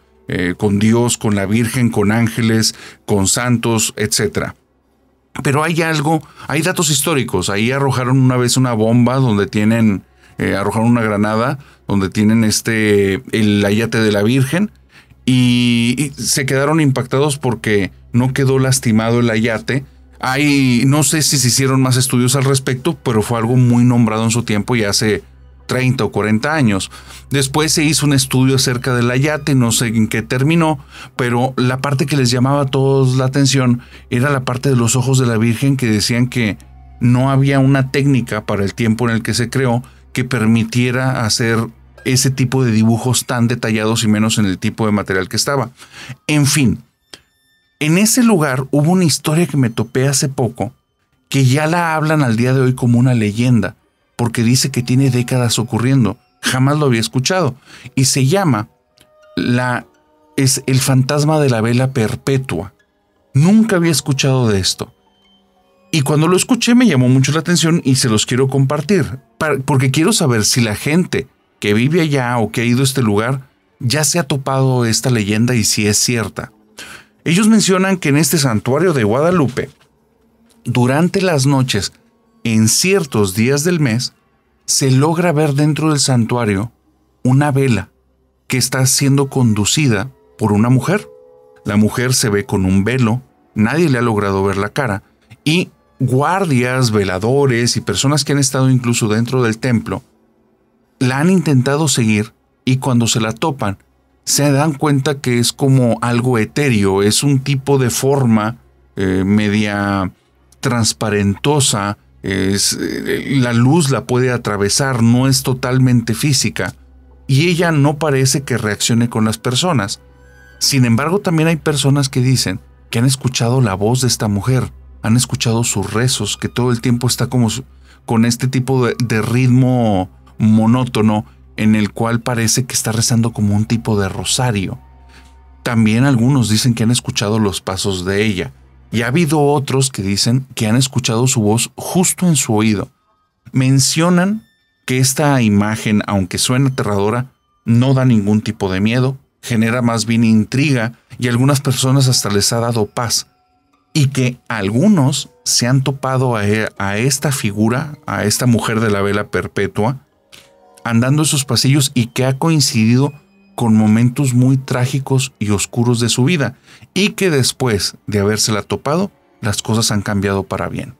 Dios, con la Virgen, con ángeles, con santos, etc. Pero hay datos históricos, ahí arrojaron una vez una bomba donde arrojaron una granada donde tienen el ayate de la Virgen. Y se quedaron impactados porque no quedó lastimado el ayate. No sé si se hicieron más estudios al respecto, pero fue algo muy nombrado en su tiempo y hace 30 o 40 años. Después se hizo un estudio acerca del ayate, no sé en qué terminó, pero la parte que les llamaba a todos la atención era la parte de los ojos de la Virgen, que decían que no había una técnica para el tiempo en el que se creó que permitiera hacer ese tipo de dibujos tan detallados y menos en el tipo de material que estaba. En fin, en ese lugar hubo una historia que me topé hace poco, que ya la hablan al día de hoy como una leyenda, porque dice que tiene décadas ocurriendo. Jamás lo había escuchado. Y se llama es el fantasma de la vela perpetua. Nunca había escuchado de esto. Y cuando lo escuché me llamó mucho la atención y se los quiero compartir, porque quiero saber si la gente que vive allá o que ha ido a este lugar ya se ha topado esta leyenda y si es cierta. Ellos mencionan que en este santuario de Guadalupe, durante las noches, en ciertos días del mes, se logra ver dentro del santuario una vela que está siendo conducida por una mujer. La mujer se ve con un velo, nadie le ha logrado ver la cara, y guardias, veladores y personas que han estado incluso dentro del templo la han intentado seguir, y cuando se la topan se dan cuenta que es como algo etéreo, es un tipo de forma media transparentosa, la luz la puede atravesar, no es totalmente física, y ella no parece que reaccione con las personas. Sin embargo, también hay personas que dicen que han escuchado la voz de esta mujer, han escuchado sus rezos, que todo el tiempo está como con este tipo de ritmo monótono en el cual parece que está rezando como un tipo de rosario. También algunos dicen que han escuchado los pasos de ella, y ha habido otros que dicen que han escuchado su voz justo en su oído. Mencionan que esta imagen, aunque suena aterradora, no da ningún tipo de miedo, genera más bien intriga y a algunas personas hasta les ha dado paz. Y que algunos se han topado a esta figura, a esta mujer de la vela perpetua, andando esos pasillos y que ha coincidido con momentos muy trágicos y oscuros de su vida y que después de habérsela topado, las cosas han cambiado para bien.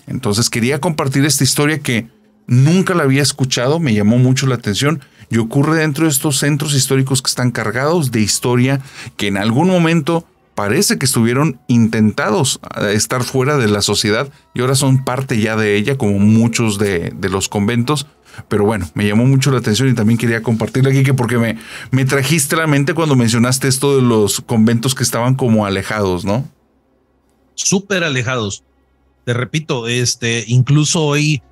Entonces quería compartir esta historia que nunca la había escuchado, me llamó mucho la atención y ocurre dentro de estos centros históricos que están cargados de historia que en algún momento parece que estuvieron intentados a estar fuera de la sociedad y ahora son parte ya de ella, como muchos de los conventos. Pero bueno, me llamó mucho la atención y también quería compartirla aquí porque me trajiste a la mente cuando mencionaste esto de los conventos que estaban como alejados, ¿no? Súper alejados. Te repito, incluso hoy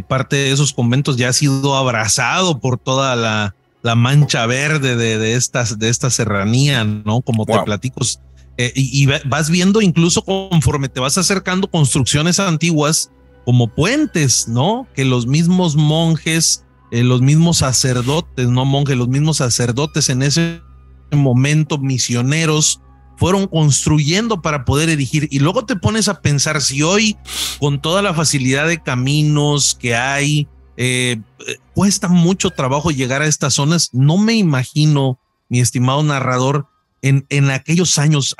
parte de esos conventos ya ha sido abrazado por toda la mancha verde de esta serranía, ¿no? Como te platico. Y vas viendo incluso conforme te vas acercando construcciones antiguas como puentes, ¿no? Que los mismos monjes, los mismos sacerdotes, no monjes, los mismos sacerdotes en ese momento, misioneros, fueron construyendo para poder erigir. Y luego te pones a pensar, si hoy con toda la facilidad de caminos que hay, cuesta mucho trabajo llegar a estas zonas, no me imagino, mi estimado narrador, en aquellos años.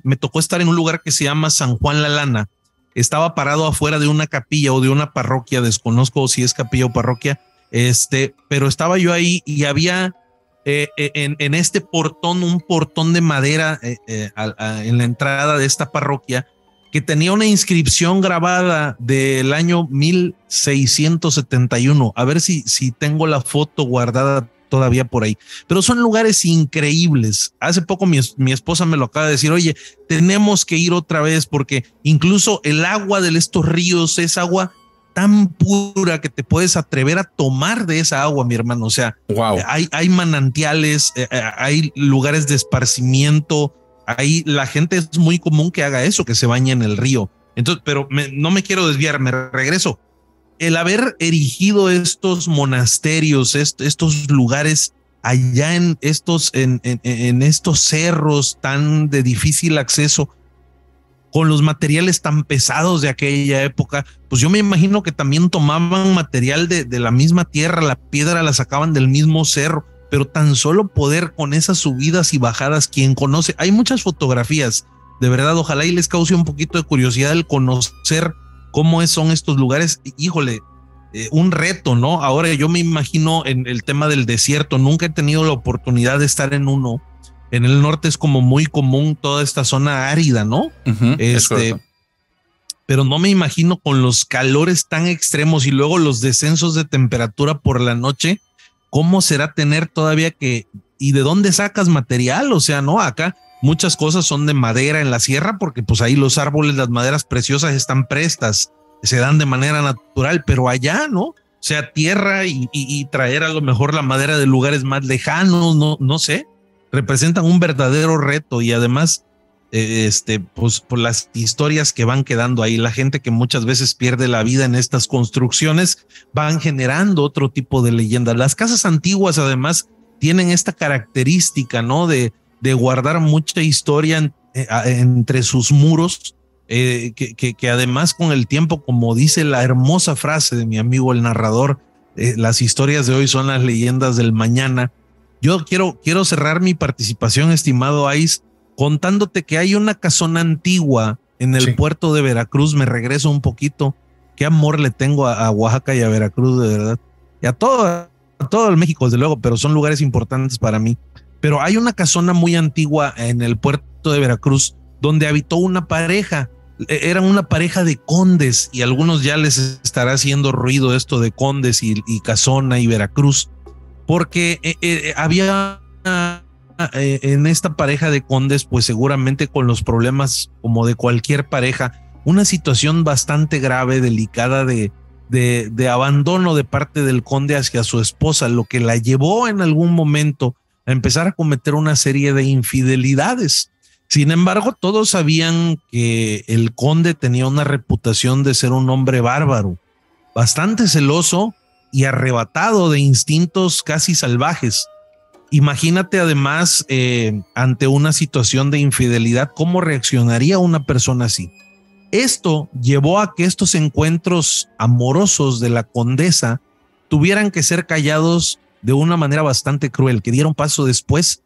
Me tocó estar en un lugar que se llama San Juan La Lana. Estaba parado afuera de una capilla o de una parroquia, desconozco si es capilla o parroquia, pero estaba yo ahí y había en este portón, un portón de madera en la entrada de esta parroquia que tenía una inscripción grabada del año 1671. A ver si tengo la foto guardada todavía por ahí, pero son lugares increíbles. Hace poco mi esposa me lo acaba de decir, oye, tenemos que ir otra vez porque incluso el agua de estos ríos es agua tan pura que te puedes atrever a tomar de esa agua, mi hermano. O sea, wow. Hay manantiales, hay lugares de esparcimiento, la gente es muy común que haga eso, que se bañe en el río. Entonces, pero no me quiero desviar, me regreso. El haber erigido estos monasterios, estos lugares allá en estos cerros tan de difícil acceso, con los materiales tan pesados de aquella época, pues yo me imagino que también tomaban material de la misma tierra, la piedra la sacaban del mismo cerro, pero tan solo poder con esas subidas y bajadas, quien conoce, hay muchas fotografías, de verdad, ojalá y les cause un poquito de curiosidad el conocer cómo son estos lugares. Híjole, un reto, ¿no? Ahora yo me imagino en el tema del desierto, nunca he tenido la oportunidad de estar en uno. En el norte es como muy común toda esta zona árida, ¿no? Pero no me imagino con los calores tan extremos y luego los descensos de temperatura por la noche, ¿cómo será tener todavía y de dónde sacas material? O sea, no, acá muchas cosas son de madera en la sierra porque pues ahí los árboles, las maderas preciosas están prestas, se dan de manera natural, pero allá, ¿no? O sea, tierra y traer a lo mejor la madera de lugares más lejanos, no sé, representan un verdadero reto y además, pues por las historias que van quedando ahí, la gente que muchas veces pierde la vida en estas construcciones van generando otro tipo de leyendas. Las casas antiguas además tienen esta característica, ¿no? De guardar mucha historia entre sus muros, que además con el tiempo, como dice la hermosa frase de mi amigo el narrador, las historias de hoy son las leyendas del mañana. Yo quiero cerrar mi participación, estimado Ais, contándote que hay una casona antigua en el puerto de Veracruz. Me regreso un poquito. Qué amor le tengo a Oaxaca y a Veracruz, de verdad. Y a todo el México, desde luego, pero son lugares importantes para mí. Pero hay una casona muy antigua en el puerto de Veracruz donde habitó una pareja. Eran una pareja de condes y a algunos ya les estará haciendo ruido esto de condes y casona y Veracruz, porque había en esta pareja de condes, pues seguramente con los problemas como de cualquier pareja, una situación bastante grave, delicada de abandono de parte del conde hacia su esposa, lo que la llevó en algún momento a empezar a cometer una serie de infidelidades. Sin embargo, todos sabían que el conde tenía una reputación de ser un hombre bárbaro, bastante celoso y arrebatado de instintos casi salvajes. Imagínate además ante una situación de infidelidad, ¿cómo reaccionaría una persona así? Esto llevó a que estos encuentros amorosos de la condesa tuvieran que ser callados de una manera bastante cruel, que dieron paso después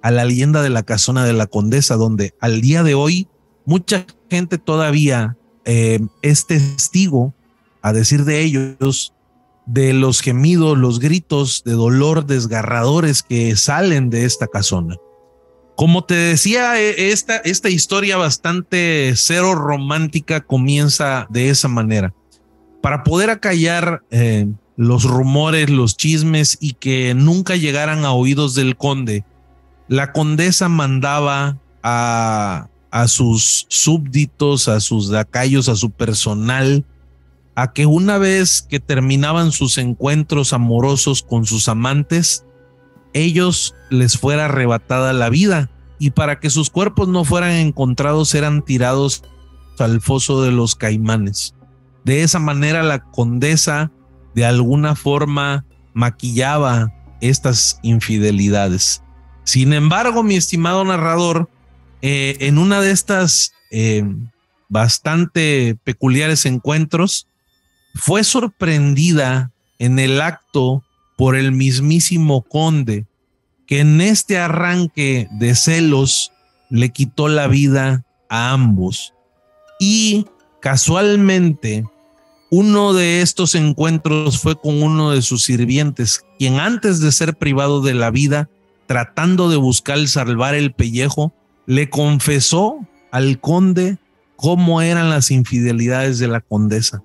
a la leyenda de la casona de la condesa, donde al día de hoy mucha gente todavía es testigo, a decir de ellos, de los gemidos, los gritos de dolor desgarradores que salen de esta casona. Como te decía, esta historia bastante cero romántica comienza de esa manera. Para poder acallar los rumores, los chismes y que nunca llegaran a oídos del conde, la condesa mandaba a sus súbditos, a sus lacayos, a su personal, a que una vez que terminaban sus encuentros amorosos con sus amantes, ellos les fuera arrebatada la vida, y para que sus cuerpos no fueran encontrados eran tirados al foso de los Caimanes. De esa manera la condesa de alguna forma maquillaba estas infidelidades. Sin embargo, mi estimado narrador, en una de estas bastante peculiares encuentros, fue sorprendida en el acto por el mismísimo conde, que en este arranque de celos le quitó la vida a ambos. Y casualmente, uno de estos encuentros fue con uno de sus sirvientes, quien antes de ser privado de la vida, tratando de buscar salvar el pellejo, le confesó al conde cómo eran las infidelidades de la condesa.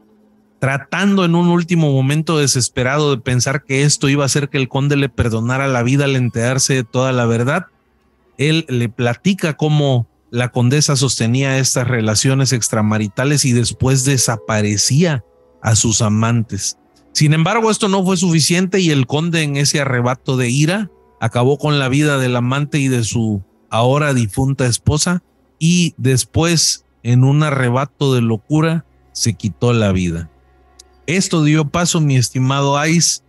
Tratando en un último momento desesperado de pensar que esto iba a hacer que el conde le perdonara la vida al enterarse de toda la verdad, él le platica cómo la condesa sostenía estas relaciones extramaritales y después desaparecía a sus amantes. Sin embargo, esto no fue suficiente y el conde, en ese arrebato de ira, acabó con la vida del amante y de su ahora difunta esposa, y después, en un arrebato de locura, se quitó la vida. Esto dio paso, mi estimado Ice,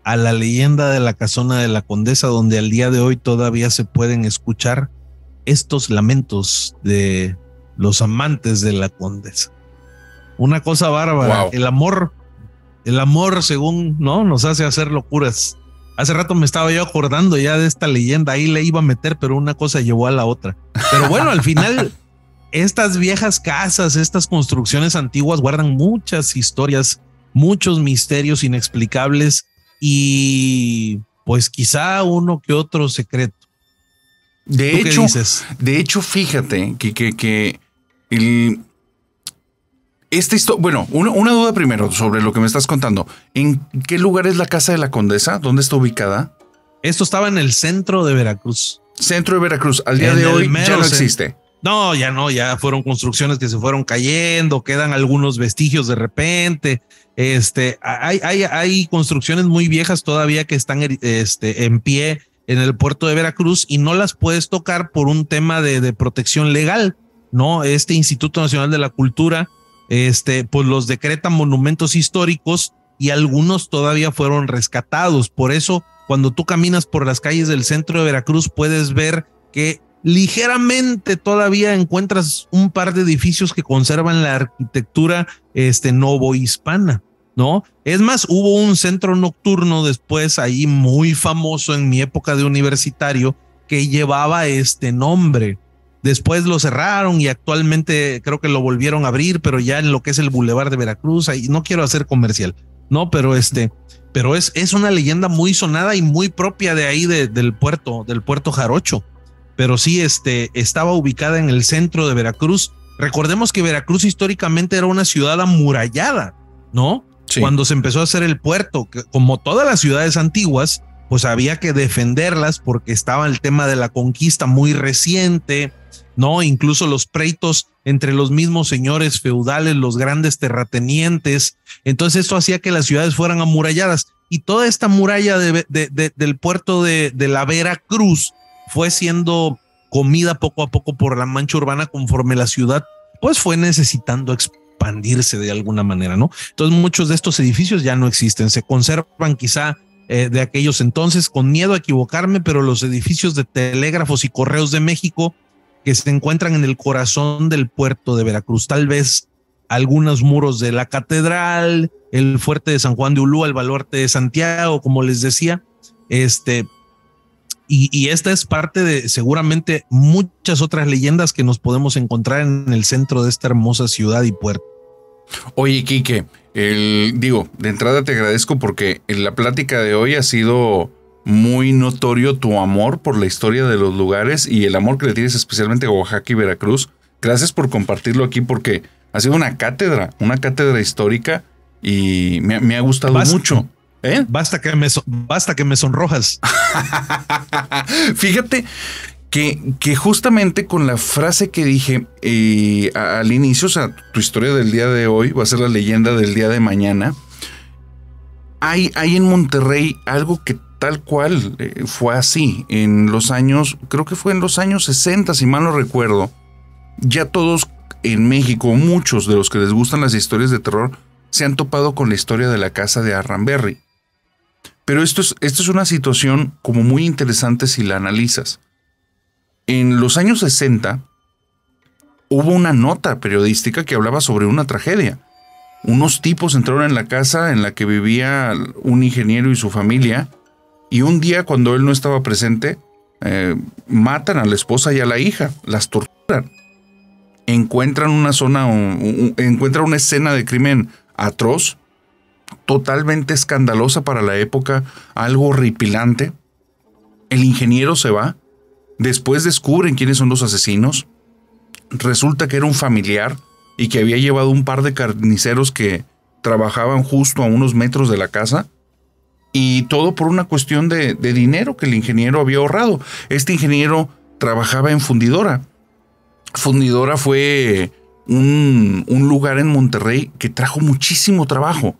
a la leyenda de la casona de la condesa, donde al día de hoy todavía se pueden escuchar estos lamentos de los amantes de la condesa. Una cosa bárbara. Wow. El amor, según no nos hace hacer locuras. Hace rato me estaba yo acordando ya de esta leyenda, ahí le iba a meter, pero una cosa llevó a la otra. Pero bueno, al final estas viejas casas, estas construcciones antiguas guardan muchas historias, muchos misterios inexplicables y pues quizá uno que otro secreto. De hecho, fíjate que esta historia, bueno, una duda primero sobre lo que me estás contando. ¿En qué lugar es la casa de la condesa? ¿Dónde está ubicada? Esto estaba en el centro de Veracruz. Centro de Veracruz. Al día de hoy ya no existe. No, ya fueron construcciones que se fueron cayendo, quedan algunos vestigios de repente. Hay construcciones muy viejas todavía que están en pie en el puerto de Veracruz y no las puedes tocar por un tema de protección legal, ¿no? Este Instituto Nacional de la Cultura, pues los decretan monumentos históricos y algunos todavía fueron rescatados. Por eso, cuando tú caminas por las calles del centro de Veracruz, puedes ver que ligeramente todavía encuentras un par de edificios que conservan la arquitectura novohispana, ¿no? Es más, hubo un centro nocturno después ahí muy famoso en mi época de universitario que llevaba este nombre. Después lo cerraron y actualmente creo que lo volvieron a abrir, pero ya en lo que es el Boulevard de Veracruz. Ahí no quiero hacer comercial, no, pero es una leyenda muy sonada y muy propia de ahí del puerto Jarocho. Pero sí, estaba ubicada en el centro de Veracruz. Recordemos que Veracruz históricamente era una ciudad amurallada, ¿no? Sí. Cuando se empezó a hacer el puerto, que como todas las ciudades antiguas, pues había que defenderlas porque estaba el tema de la conquista muy reciente, ¿no? Incluso los pleitos entre los mismos señores feudales, los grandes terratenientes. Entonces esto hacía que las ciudades fueran amuralladas y toda esta muralla del puerto de la Veracruz fue siendo comida poco a poco por la mancha urbana conforme la ciudad pues fue necesitando expandirse de alguna manera, ¿no? Entonces muchos de estos edificios ya no existen, se conservan quizá de aquellos entonces, con miedo a equivocarme, pero los edificios de Telégrafos y Correos de México que se encuentran en el corazón del puerto de Veracruz, tal vez algunos muros de la catedral, el fuerte de San Juan de Ulúa, el baluarte de Santiago, como les decía, y esta es parte de seguramente muchas otras leyendas que nos podemos encontrar en el centro de esta hermosa ciudad y puerto. Oye, Quique, de entrada te agradezco porque en la plática de hoy ha sido muy notorio tu amor por la historia de los lugares y el amor que le tienes especialmente a Oaxaca y Veracruz. Gracias por compartirlo aquí porque ha sido una cátedra histórica y me ha gustado mucho. Basta que me sonrojas. Fíjate que justamente con la frase que dije al inicio, o sea, tu historia del día de hoy va a ser la leyenda del día de mañana. Hay en Monterrey algo que tal cual fue así en los años, creo que fue en los años 60, si mal no recuerdo. Ya todos en México, muchos de los que les gustan las historias de terror, se han topado con la historia de la casa de Arramberry. Pero esto es una situación como muy interesante si la analizas. En los años 60 hubo una nota periodística que hablaba sobre una tragedia. Unos tipos entraron en la casa en la que vivía un ingeniero y su familia, y un día cuando él no estaba presente, matan a la esposa y a la hija, las torturan. Encuentran encuentran una escena de crimen atroz, totalmente escandalosa para la época, algo horripilante. El ingeniero se va. Después descubren quiénes son los asesinos. Resulta que era un familiar y que había llevado un par de carniceros que trabajaban justo a unos metros de la casa. Y todo por una cuestión de dinero que el ingeniero había ahorrado. Este ingeniero trabajaba en Fundidora. Fundidora fue un lugar en Monterrey que trajo muchísimo trabajo.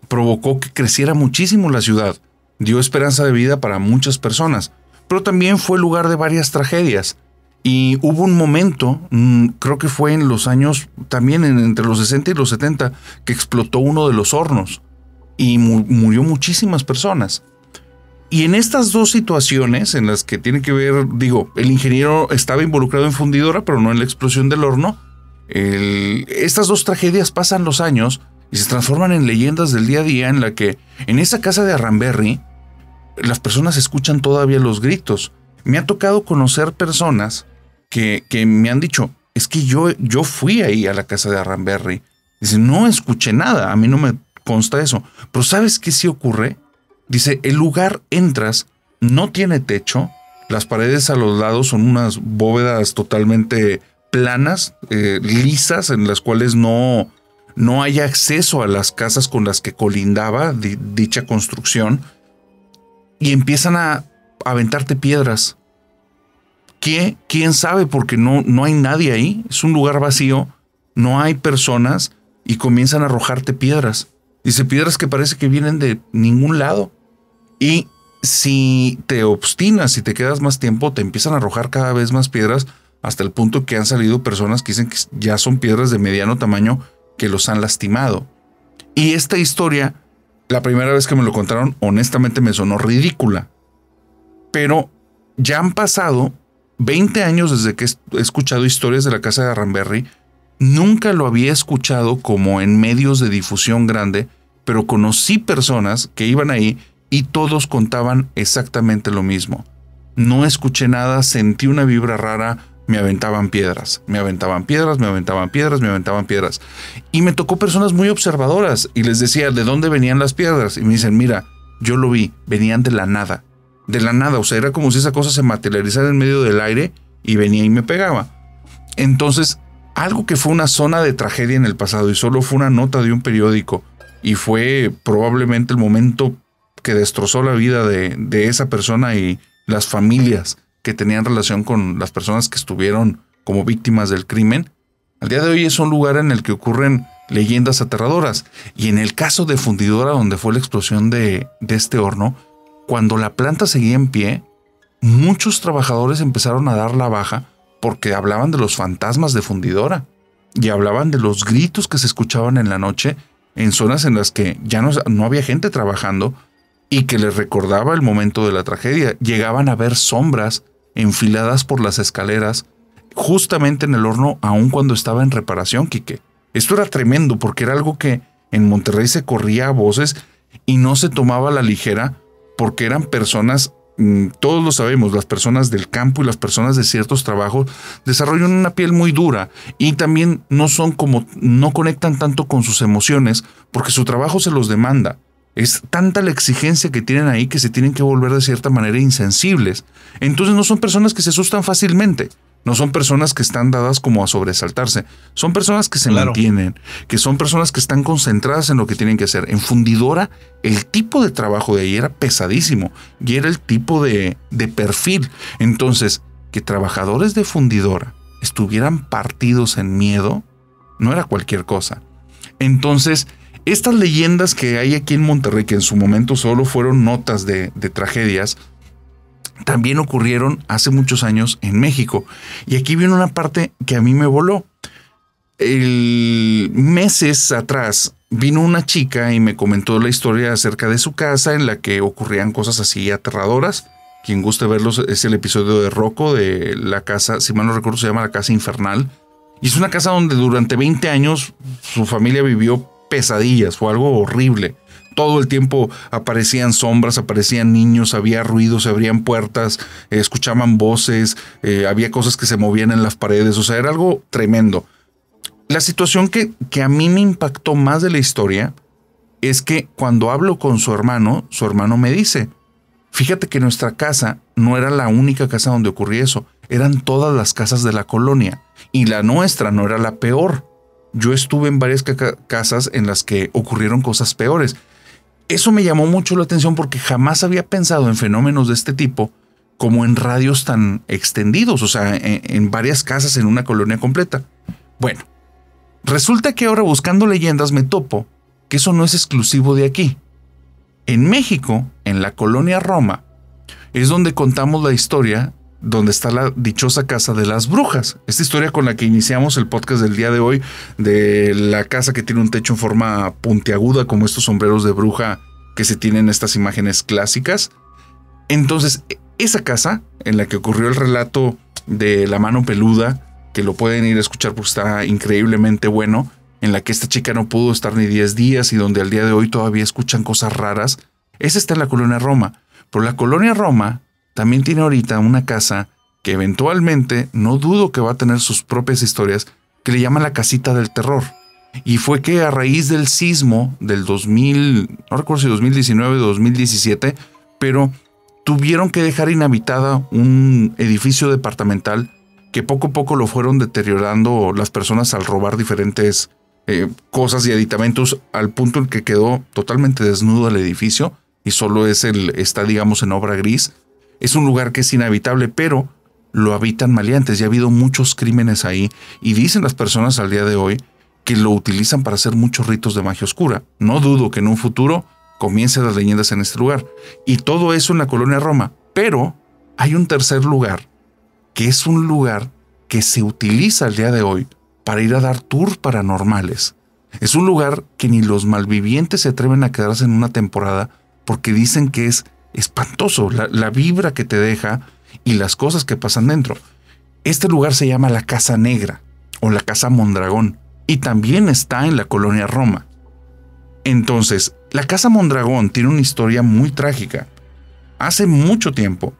Provocó que creciera muchísimo la ciudad. Dio esperanza de vida para muchas personas. Pero también fue lugar de varias tragedias. Y hubo un momento, creo que fue en los años, también entre los 60 y los 70, que explotó uno de los hornos. Y murió muchísimas personas. Y en estas dos situaciones en las que tiene que ver, el ingeniero estaba involucrado en Fundidora, pero no en la explosión del horno. Estas dos tragedias pasan los años y se transforman en leyendas del día a día, en la que en esa casa de Arramberry las personas escuchan todavía los gritos. Me ha tocado conocer personas que me han dicho, es que yo fui ahí a la casa de Arramberry. Dice, no escuché nada, a mí no me consta eso. Pero ¿sabes qué sí ocurre? Dice, el lugar entras, no tiene techo, las paredes a los lados son unas bóvedas totalmente planas, lisas, en las cuales no hay acceso a las casas con las que colindaba dicha construcción, y empiezan a aventarte piedras. ¿Quién sabe? Porque no hay nadie ahí, es un lugar vacío, no hay personas, y comienzan a arrojarte piedras. Dice, piedras que parece que vienen de ningún lado. Y si te obstinas y te quedas más tiempo, te empiezan a arrojar cada vez más piedras, hasta el punto que han salido personas que dicen que ya son piedras de mediano tamaño que los han lastimado. Y esta historia, la primera vez que me lo contaron, honestamente me sonó ridícula. Pero ya han pasado 20 años desde que he escuchado historias de la casa de Arramberry. Nunca lo había escuchado como en medios de difusión grande, pero conocí personas que iban ahí y todos contaban exactamente lo mismo. No escuché nada, sentí una vibra rara, me aventaban piedras, me aventaban piedras, me aventaban piedras, me aventaban piedras. Y me tocó personas muy observadoras y les decía, ¿de dónde venían las piedras? Y me dicen, mira, yo lo vi, venían de la nada. De la nada, o sea, era como si esa cosa se materializara en medio del aire y venía y me pegaba. Entonces, algo que fue una zona de tragedia en el pasado y solo fue una nota de un periódico y fue probablemente el momento que destrozó la vida de esa persona y las familias que tenían relación con las personas que estuvieron como víctimas del crimen, al día de hoy es un lugar en el que ocurren leyendas aterradoras. Y en el caso de Fundidora, donde fue la explosión de este horno, cuando la planta seguía en pie, muchos trabajadores empezaron a dar la baja porque hablaban de los fantasmas de Fundidora. y hablaban de los gritos que se escuchaban en la noche en zonas en las que ya no había gente trabajando y que les recordaba el momento de la tragedia. Llegaban a ver sombras enfiladas por las escaleras justamente en el horno, aun cuando estaba en reparación, Quique. Esto era tremendo porque era algo que en Monterrey se corría a voces y no se tomaba a la ligera porque eran personas, todos lo sabemos, las personas del campo y las personas de ciertos trabajos desarrollan una piel muy dura y también no conectan tanto con sus emociones porque su trabajo se los demanda. Es tanta la exigencia que tienen ahí que se tienen que volver de cierta manera insensibles. Entonces no son personas que se asustan fácilmente. No son personas que están dadas como a sobresaltarse. Son personas que se mantienen, que son personas que están concentradas en lo que tienen que hacer. En Fundidora, el tipo de trabajo de ahí era pesadísimo y era el tipo de perfil. Entonces, que trabajadores de Fundidora estuvieran partidos en miedo no era cualquier cosa. Entonces, estas leyendas que hay aquí en Monterrey, que en su momento solo fueron notas de tragedias, también ocurrieron hace muchos años en México. Y aquí viene una parte que a mí me voló. Meses atrás vino una chica y me comentó la historia acerca de su casa en la que ocurrían cosas así aterradoras. Quien guste verlos es el episodio de Rocco de la casa, si mal no recuerdo se llama La Casa Infernal. Y es una casa donde durante 20 años su familia vivió pesadillas, fue algo horrible. Todo el tiempo aparecían sombras, aparecían niños, había ruidos, se abrían puertas, escuchaban voces, había cosas que se movían en las paredes, o sea, era algo tremendo. La situación que a mí me impactó más de la historia es que cuando hablo con su hermano me dice, fíjate que nuestra casa no era la única casa donde ocurría eso, eran todas las casas de la colonia y la nuestra no era la peor. Yo estuve en varias casas en las que ocurrieron cosas peores. Eso me llamó mucho la atención porque jamás había pensado en fenómenos de este tipo como en radios tan extendidos, o sea, en varias casas en una colonia completa. Bueno, resulta que ahora buscando leyendas me topo que eso no es exclusivo de aquí. En México, en la colonia Roma, es donde contamos la historia donde está la dichosa casa de las brujas. Esta historia con la que iniciamos el podcast del día de hoy, de la casa que tiene un techo en forma puntiaguda, como estos sombreros de bruja que se tienen en estas imágenes clásicas. Entonces, esa casa en la que ocurrió el relato de la mano peluda, que lo pueden ir a escuchar porque está increíblemente bueno, en la que esta chica no pudo estar ni 10 días y donde al día de hoy todavía escuchan cosas raras, esa está en la colonia Roma. Pero la colonia Roma también tiene ahorita una casa que eventualmente, no dudo que va a tener sus propias historias, que le llaman la casita del terror. Y fue que a raíz del sismo del 2000, no recuerdo si 2019 o 2017, pero tuvieron que dejar inhabitada un edificio departamental que poco a poco lo fueron deteriorando las personas al robar diferentes cosas y aditamentos al punto en que quedó totalmente desnudo el edificio y solo está, digamos, en obra gris. Es un lugar que es inhabitable, pero lo habitan maleantes. Ya ha habido muchos crímenes ahí y dicen las personas al día de hoy que lo utilizan para hacer muchos ritos de magia oscura. No dudo que en un futuro comiencen las leyendas en este lugar. Y todo eso en la colonia Roma. Pero hay un tercer lugar, que es un lugar que se utiliza al día de hoy para ir a dar tours paranormales. Es un lugar que ni los malvivientes se atreven a quedarse en una temporada porque dicen que es espantoso, la vibra que te deja y las cosas que pasan dentro. Este lugar se llama la Casa Negra o la Casa Mondragón y también está en la colonia Roma. Entonces, la Casa Mondragón tiene una historia muy trágica. Hace mucho tiempo,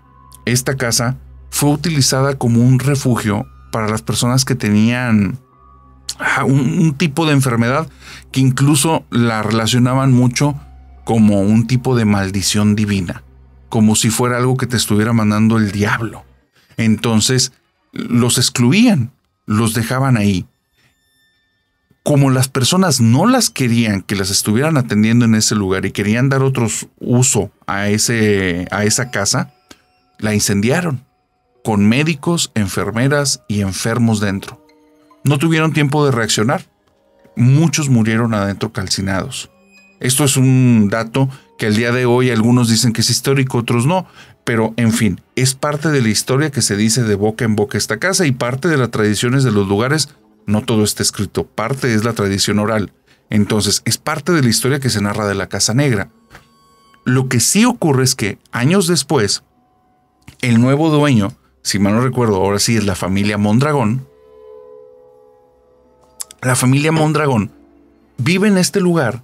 esta casa fue utilizada como un refugio para las personas que tenían un tipo de enfermedad que incluso la relacionaban mucho como un tipo de maldición divina, como si fuera algo que te estuviera mandando el diablo. Entonces los excluían, los dejaban ahí. Como las personas no las querían que las estuvieran atendiendo en ese lugar y querían dar otro uso a esa casa, la incendiaron con médicos, enfermeras y enfermos dentro. No tuvieron tiempo de reaccionar. Muchos murieron adentro calcinados. Esto es un dato que al día de hoy algunos dicen que es histórico, otros no, pero en fin, es parte de la historia que se dice de boca en boca esta casa y parte de las tradiciones de los lugares no todo está escrito, parte es la tradición oral. Entonces, es parte de la historia que se narra de la Casa Negra. Lo que sí ocurre es que años después, el nuevo dueño, si mal no recuerdo, ahora sí es la familia Mondragón. La familia Mondragón vive en este lugar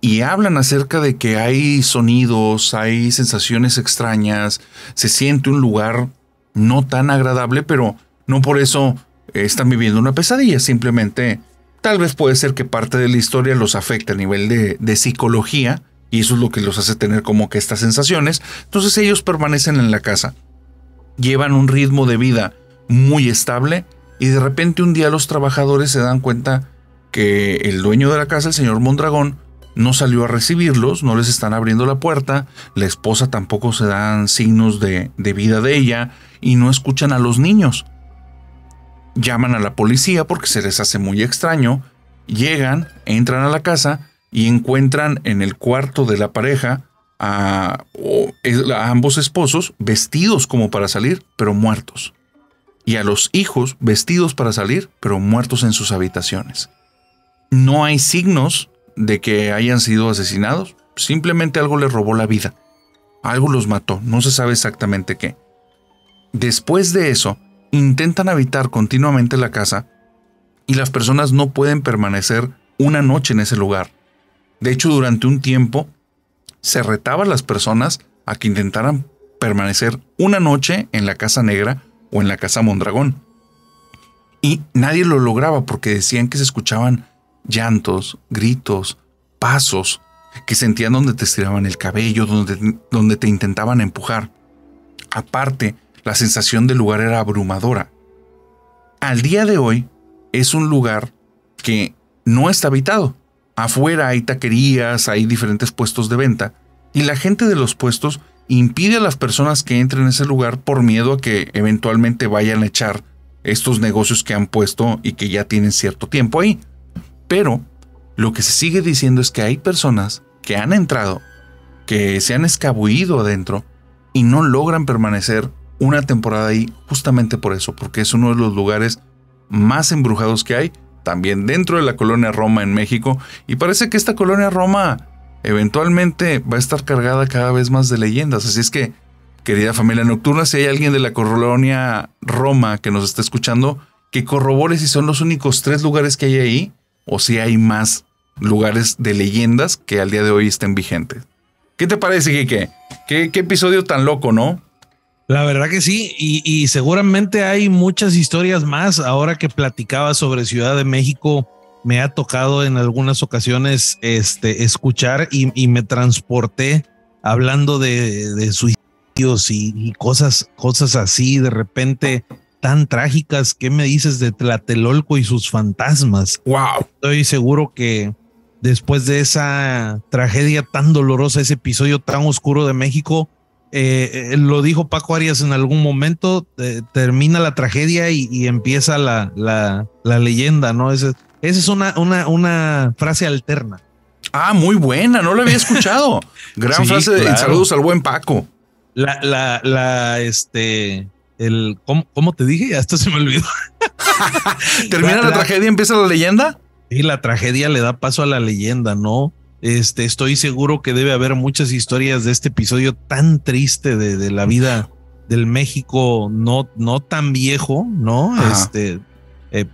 y hablan acerca de que hay sonidos, hay sensaciones extrañas, se siente un lugar no tan agradable, pero no por eso están viviendo una pesadilla, simplemente tal vez puede ser que parte de la historia los afecta a nivel de psicología y eso es lo que los hace tener como que estas sensaciones. Entonces ellos permanecen en la casa, llevan un ritmo de vida muy estable y de repente un día los trabajadores se dan cuenta que el dueño de la casa, el señor Mondragón, no salió a recibirlos, no les están abriendo la puerta, la esposa tampoco se dan signos de vida de ella y no escuchan a los niños. Llaman a la policía porque se les hace muy extraño, llegan, entran a la casa y encuentran en el cuarto de la pareja a ambos esposos vestidos como para salir, pero muertos. Y a los hijos vestidos para salir, pero muertos en sus habitaciones. No hay signos de que hayan sido asesinados, simplemente algo les robó la vida. Algo los mató, no se sabe exactamente qué. Después de eso, intentan habitar continuamente la casa y las personas no pueden permanecer una noche en ese lugar. De hecho, durante un tiempo se retaba a las personas a que intentaran permanecer una noche en la Casa Negra o en la Casa Mondragón. Y nadie lo lograba porque decían que se escuchaban llantos, gritos, pasos, que sentían donde te estiraban el cabello, donde te intentaban empujar. Aparte, la sensación del lugar era abrumadora. Al día de hoy, es un lugar que no está habitado. Afuera hay taquerías, hay diferentes puestos de venta, y la gente de los puestos impide a las personas que entren a ese lugar por miedo a que eventualmente vayan a echar estos negocios que han puesto y que ya tienen cierto tiempo ahí. Pero lo que se sigue diciendo es que hay personas que han entrado, que se han escabullido adentro y no logran permanecer una temporada ahí justamente por eso, porque es uno de los lugares más embrujados que hay, también dentro de la colonia Roma en México, y parece que esta colonia Roma eventualmente va a estar cargada cada vez más de leyendas. Así es que, querida familia nocturna, si hay alguien de la colonia Roma que nos está escuchando, que corrobore si son los únicos 3 lugares que hay ahí, o si hay más lugares de leyendas que al día de hoy estén vigentes. ¿Qué te parece, Quique? ¿Qué episodio tan loco, no? La verdad que sí, y seguramente hay muchas historias más. Ahora que platicaba sobre Ciudad de México, me ha tocado en algunas ocasiones escuchar y me transporté hablando de suicidios y cosas así de repente tan trágicas. ¿Qué me dices de Tlatelolco y sus fantasmas? Wow. Estoy seguro que después de esa tragedia tan dolorosa, ese episodio tan oscuro de México, lo dijo Paco Arias en algún momento, termina la tragedia y empieza la leyenda, ¿no? Esa es una frase alterna. Ah, muy buena, no la había escuchado. Gran Sí, frase, claro. saludos al buen Paco. ¿Cómo te dije? Hasta se me olvidó. ¿Termina la tragedia y empieza la leyenda? Y la tragedia le da paso a la leyenda, ¿no? Estoy seguro que debe haber muchas historias de este episodio tan triste de la vida del México no tan viejo, ¿no?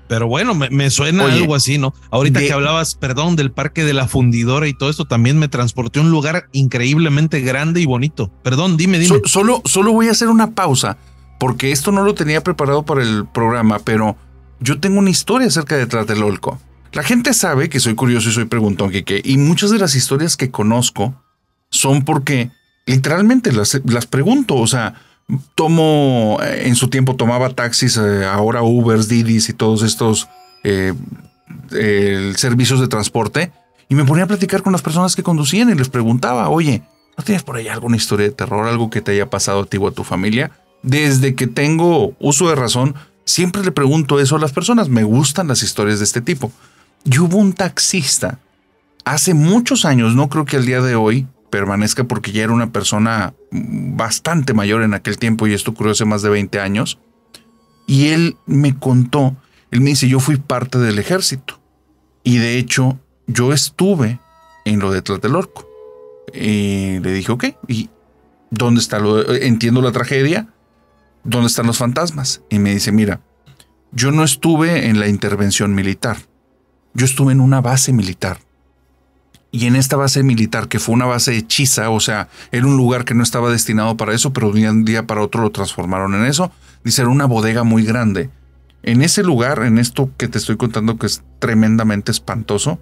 Pero bueno, me suena algo así, ¿no? Ahorita que hablabas, perdón, del Parque de la Fundidora y todo esto, también me transporté a un lugar increíblemente grande y bonito. Perdón, dime. Solo voy a hacer una pausa, porque esto no lo tenía preparado para el programa, pero yo tengo una historia acerca de Tlatelolco. La gente sabe que soy curioso y soy preguntón, Quique, y muchas de las historias que conozco son porque literalmente las pregunto. O sea, en su tiempo tomaba taxis, ahora Ubers, Didis y todos estos servicios de transporte, y me ponía a platicar con las personas que conducían y les preguntaba, oye, ¿no tienes por ahí alguna historia de terror, algo que te haya pasado a ti o a tu familia? Desde que tengo uso de razón, siempre le pregunto eso a las personas. Me gustan las historias de este tipo. Y hubo un taxista hace muchos años, no creo que al día de hoy permanezca porque ya era una persona bastante mayor en aquel tiempo y esto ocurrió hace más de 20 años. Y él me contó Él me dice, yo fui parte del ejército. Y de hecho, yo estuve en lo de Tlatelolco. Y le dije, ok, ¿y dónde está entiendo la tragedia? ¿Dónde están los fantasmas? Y me dice, mira, yo no estuve en la intervención militar. Yo estuve en una base militar. Y en esta base militar, que fue una base hechiza, o sea, era un lugar que no estaba destinado para eso, pero de un día para otro lo transformaron en eso. Dice, era una bodega muy grande. En ese lugar, en esto que te estoy contando, que es tremendamente espantoso,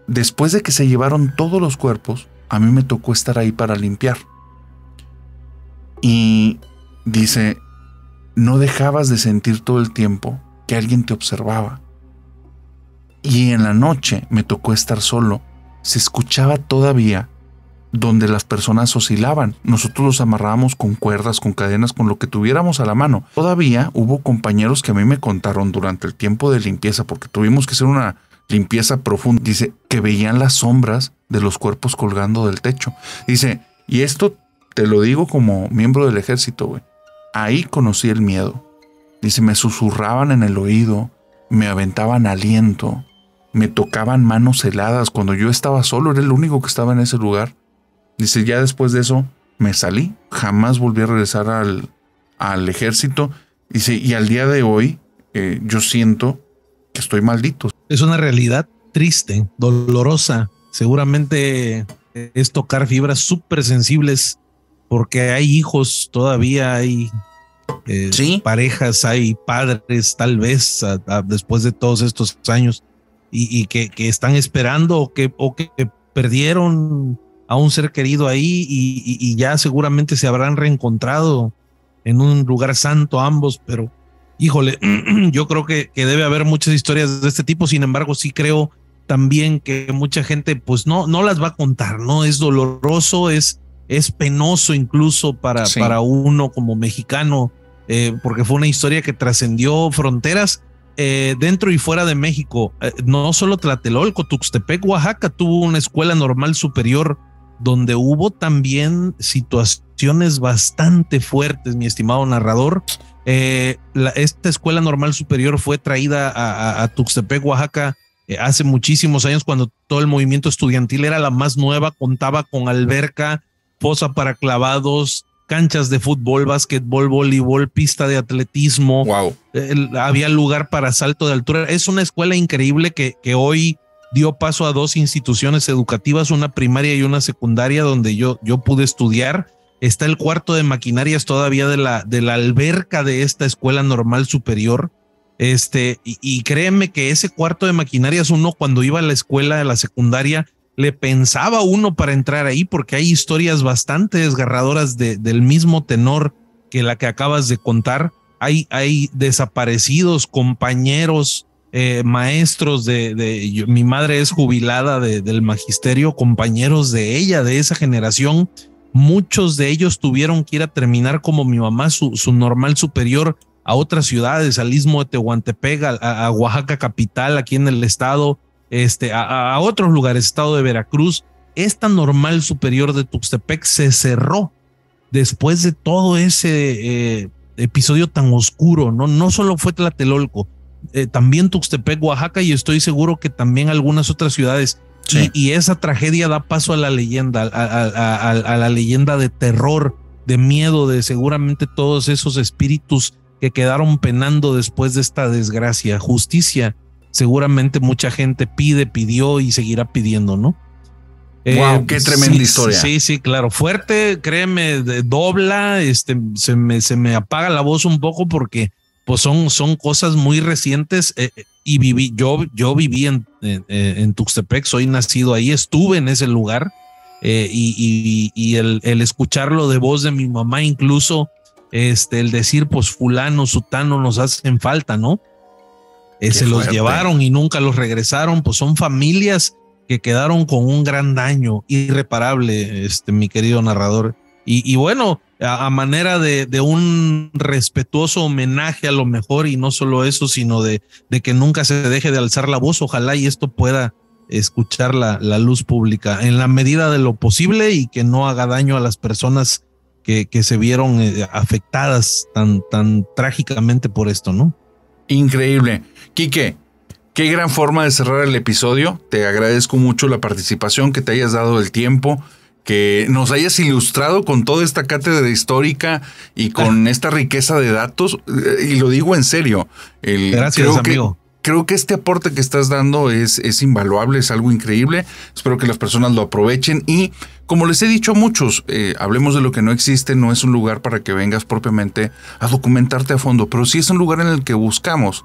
después de que se llevaron todos los cuerpos, a mí me tocó estar ahí para limpiar. Y dice, no dejabas de sentir todo el tiempo que alguien te observaba. Y en la noche me tocó estar solo. Se escuchaba todavía donde las personas oscilaban. Nosotros los amarrábamos con cuerdas, con cadenas, con lo que tuviéramos a la mano. Todavía hubo compañeros que a mí me contaron durante el tiempo de limpieza, porque tuvimos que hacer una limpieza profunda. Dice que veían las sombras de los cuerpos colgando del techo. Dice, y esto te lo digo como miembro del ejército, güey. Ahí conocí el miedo. Dice, me susurraban en el oído, me aventaban aliento, me tocaban manos heladas cuando yo estaba solo, era el único que estaba en ese lugar. Dice, ya después de eso me salí, jamás volví a regresar al ejército. Dice, y al día de hoy yo siento que estoy maldito. Es una realidad triste, dolorosa. Seguramente es tocar fibras súper sensibles porque hay hijos todavía, hay ¿sí? Parejas, hay padres tal vez después de todos estos años y que están esperando o que perdieron a un ser querido ahí y ya seguramente se habrán reencontrado en un lugar santo ambos, pero híjole, yo creo que debe haber muchas historias de este tipo. Sin embargo, sí creo también que mucha gente pues no las va a contar, ¿no? Es doloroso, es penoso incluso para uno como mexicano, porque fue una historia que trascendió fronteras dentro y fuera de México. No solo Tlatelolco, Tuxtepec, Oaxaca tuvo una escuela normal superior donde hubo también situaciones bastante fuertes, mi estimado narrador. Esta escuela normal superior fue traída a Tuxtepec, Oaxaca, hace muchísimos años, cuando todo el movimiento estudiantil era la más nueva, contaba con alberca, fosa para clavados, canchas de fútbol, básquetbol, voleibol, pista de atletismo. Wow. Había lugar para salto de altura. Es una escuela increíble que hoy dio paso a dos instituciones educativas, una primaria y una secundaria, donde yo pude estudiar. Está el cuarto de maquinarias todavía de la alberca de esta escuela normal superior. Y créeme que ese cuarto de maquinarias, uno cuando iba a la escuela de la secundaria, le pensaba uno para entrar ahí, porque hay historias bastante desgarradoras del mismo tenor que la que acabas de contar. Hay desaparecidos, compañeros, maestros mi madre es jubilada del magisterio, compañeros de ella, de esa generación. Muchos de ellos tuvieron que ir a terminar como mi mamá su normal superior a otras ciudades, al istmo de Tehuantepec, a Oaxaca capital, aquí en el estado, a otros lugares, estado de Veracruz. Esta normal superior de Tuxtepec se cerró después de todo ese episodio tan oscuro, ¿no? No solo fue Tlatelolco, también Tuxtepec, Oaxaca, y estoy seguro que también algunas otras ciudades. Sí. Y esa tragedia da paso a la leyenda, a la leyenda de terror, de miedo, de seguramente todos esos espíritus que quedaron penando después de esta desgracia. Justicia, seguramente mucha gente pidió y seguirá pidiendo, ¿no? Wow, qué tremenda historia. Sí, claro, fuerte, créeme, dobla, se me apaga la voz un poco porque pues son cosas muy recientes, y yo viví en Tuxtepec, soy nacido ahí, estuve en ese lugar, y el escucharlo de voz de mi mamá, incluso el decir pues fulano, sutano nos hacen falta, ¿no? Se los llevaron y nunca los regresaron, pues son familias que quedaron con un gran daño irreparable, mi querido narrador. Y bueno, a manera de un respetuoso homenaje a lo mejor, y no solo eso, sino de que nunca se deje de alzar la voz, ojalá y esto pueda escuchar la luz pública en la medida de lo posible y que no haga daño a las personas que se vieron afectadas tan trágicamente por esto, ¿no? Increíble. Quique, qué gran forma de cerrar el episodio. Te agradezco mucho la participación, que te hayas dado el tiempo, que nos hayas ilustrado con toda esta cátedra histórica y con esta riqueza de datos. Y lo digo en serio. Gracias, amigo. Creo que este aporte que estás dando es invaluable, es algo increíble. Espero que las personas lo aprovechen. Y como les he dicho a muchos, hablemos de lo que no existe. No es un lugar para que vengas propiamente a documentarte a fondo, pero sí es un lugar en el que buscamos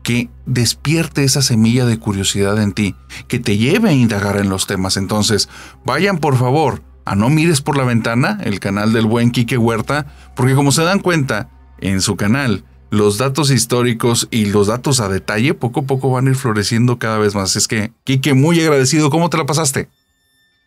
que despierte esa semilla de curiosidad en ti, que te lleve a indagar en los temas. Entonces, vayan por favor a No Mires por la Ventana, el canal del buen Quique Huerta, porque como se dan cuenta, en su canal, los datos históricos y los datos a detalle poco a poco van a ir floreciendo cada vez más. Es que, Quique, muy agradecido. ¿Cómo te la pasaste?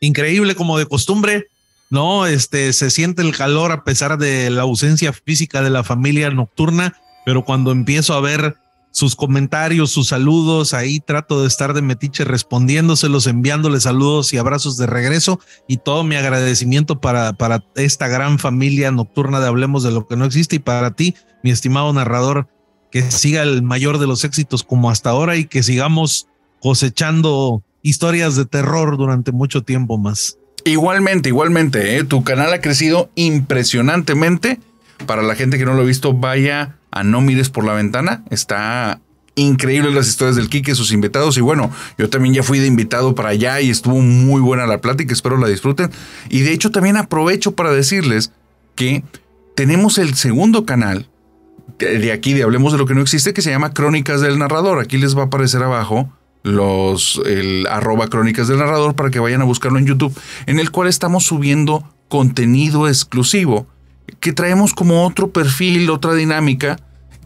Increíble, como de costumbre. No, se siente el calor a pesar de la ausencia física de la familia nocturna, pero cuando empiezo a ver sus comentarios, sus saludos, ahí trato de estar de metiche respondiéndoselos, enviándoles saludos y abrazos de regreso, y todo mi agradecimiento para esta gran familia nocturna de Hablemos de lo que no existe, y para ti, mi estimado narrador, que siga el mayor de los éxitos como hasta ahora y que sigamos cosechando historias de terror durante mucho tiempo más. Igualmente, tu canal ha crecido impresionantemente. Para la gente que no lo ha visto, vaya a No Mires por la Ventana. Está increíble las historias del Quique, sus invitados. Y bueno, yo también ya fui de invitado para allá y estuvo muy buena la plática. Espero la disfruten. Y de hecho también aprovecho para decirles que tenemos el segundo canal de aquí, de Hablemos de lo que no existe, que se llama Crónicas del Narrador. Aquí les va a aparecer abajo el @Crónicas del Narrador para que vayan a buscarlo en YouTube, en el cual estamos subiendo contenido exclusivo, que traemos como otro perfil, otra dinámica,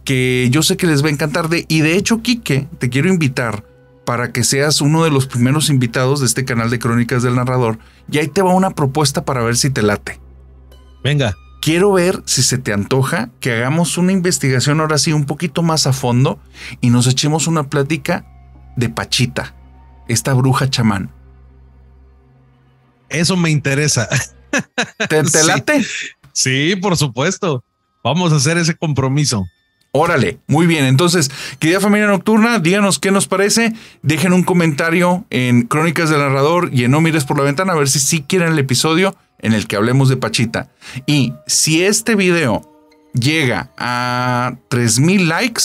que yo sé que les va a encantar. Y de hecho, Quique, te quiero invitar para que seas uno de los primeros invitados de este canal de Crónicas del Narrador. Y ahí te va una propuesta para ver si te late. Venga. Quiero ver si se te antoja que hagamos una investigación ahora sí un poquito más a fondo y nos echemos una plática de Pachita, esta bruja chamán. Eso me interesa. ¿Te Sí. late? Sí, por supuesto. Vamos a hacer ese compromiso. Órale, muy bien. Entonces, querida familia nocturna, díganos qué nos parece. Dejen un comentario en Crónicas del Narrador y en No Mires por la Ventana, a ver si sí quieren el episodio en el que hablemos de Pachita. Y si este video llega a 3,000 likes,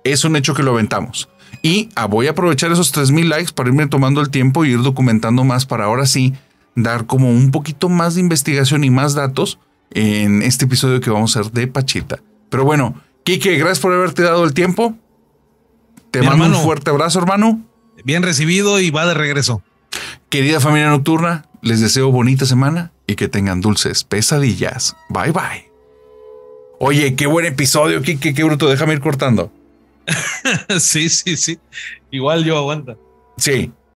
es un hecho que lo aventamos. Y voy a aprovechar esos 3,000 likes para irme tomando el tiempo y ir documentando más, para ahora sí dar como un poquito más de investigación y más datos en este episodio que vamos a hacer de Pachita. Pero bueno, Quique, gracias por haberte dado el tiempo. Te mando un fuerte abrazo, hermano. Bien recibido y va de regreso. Querida familia nocturna, les deseo bonita semana y que tengan dulces pesadillas. Bye, bye. Oye, qué buen episodio, Quique, qué bruto. Déjame ir cortando. Sí. Igual yo, aguanta. Sí.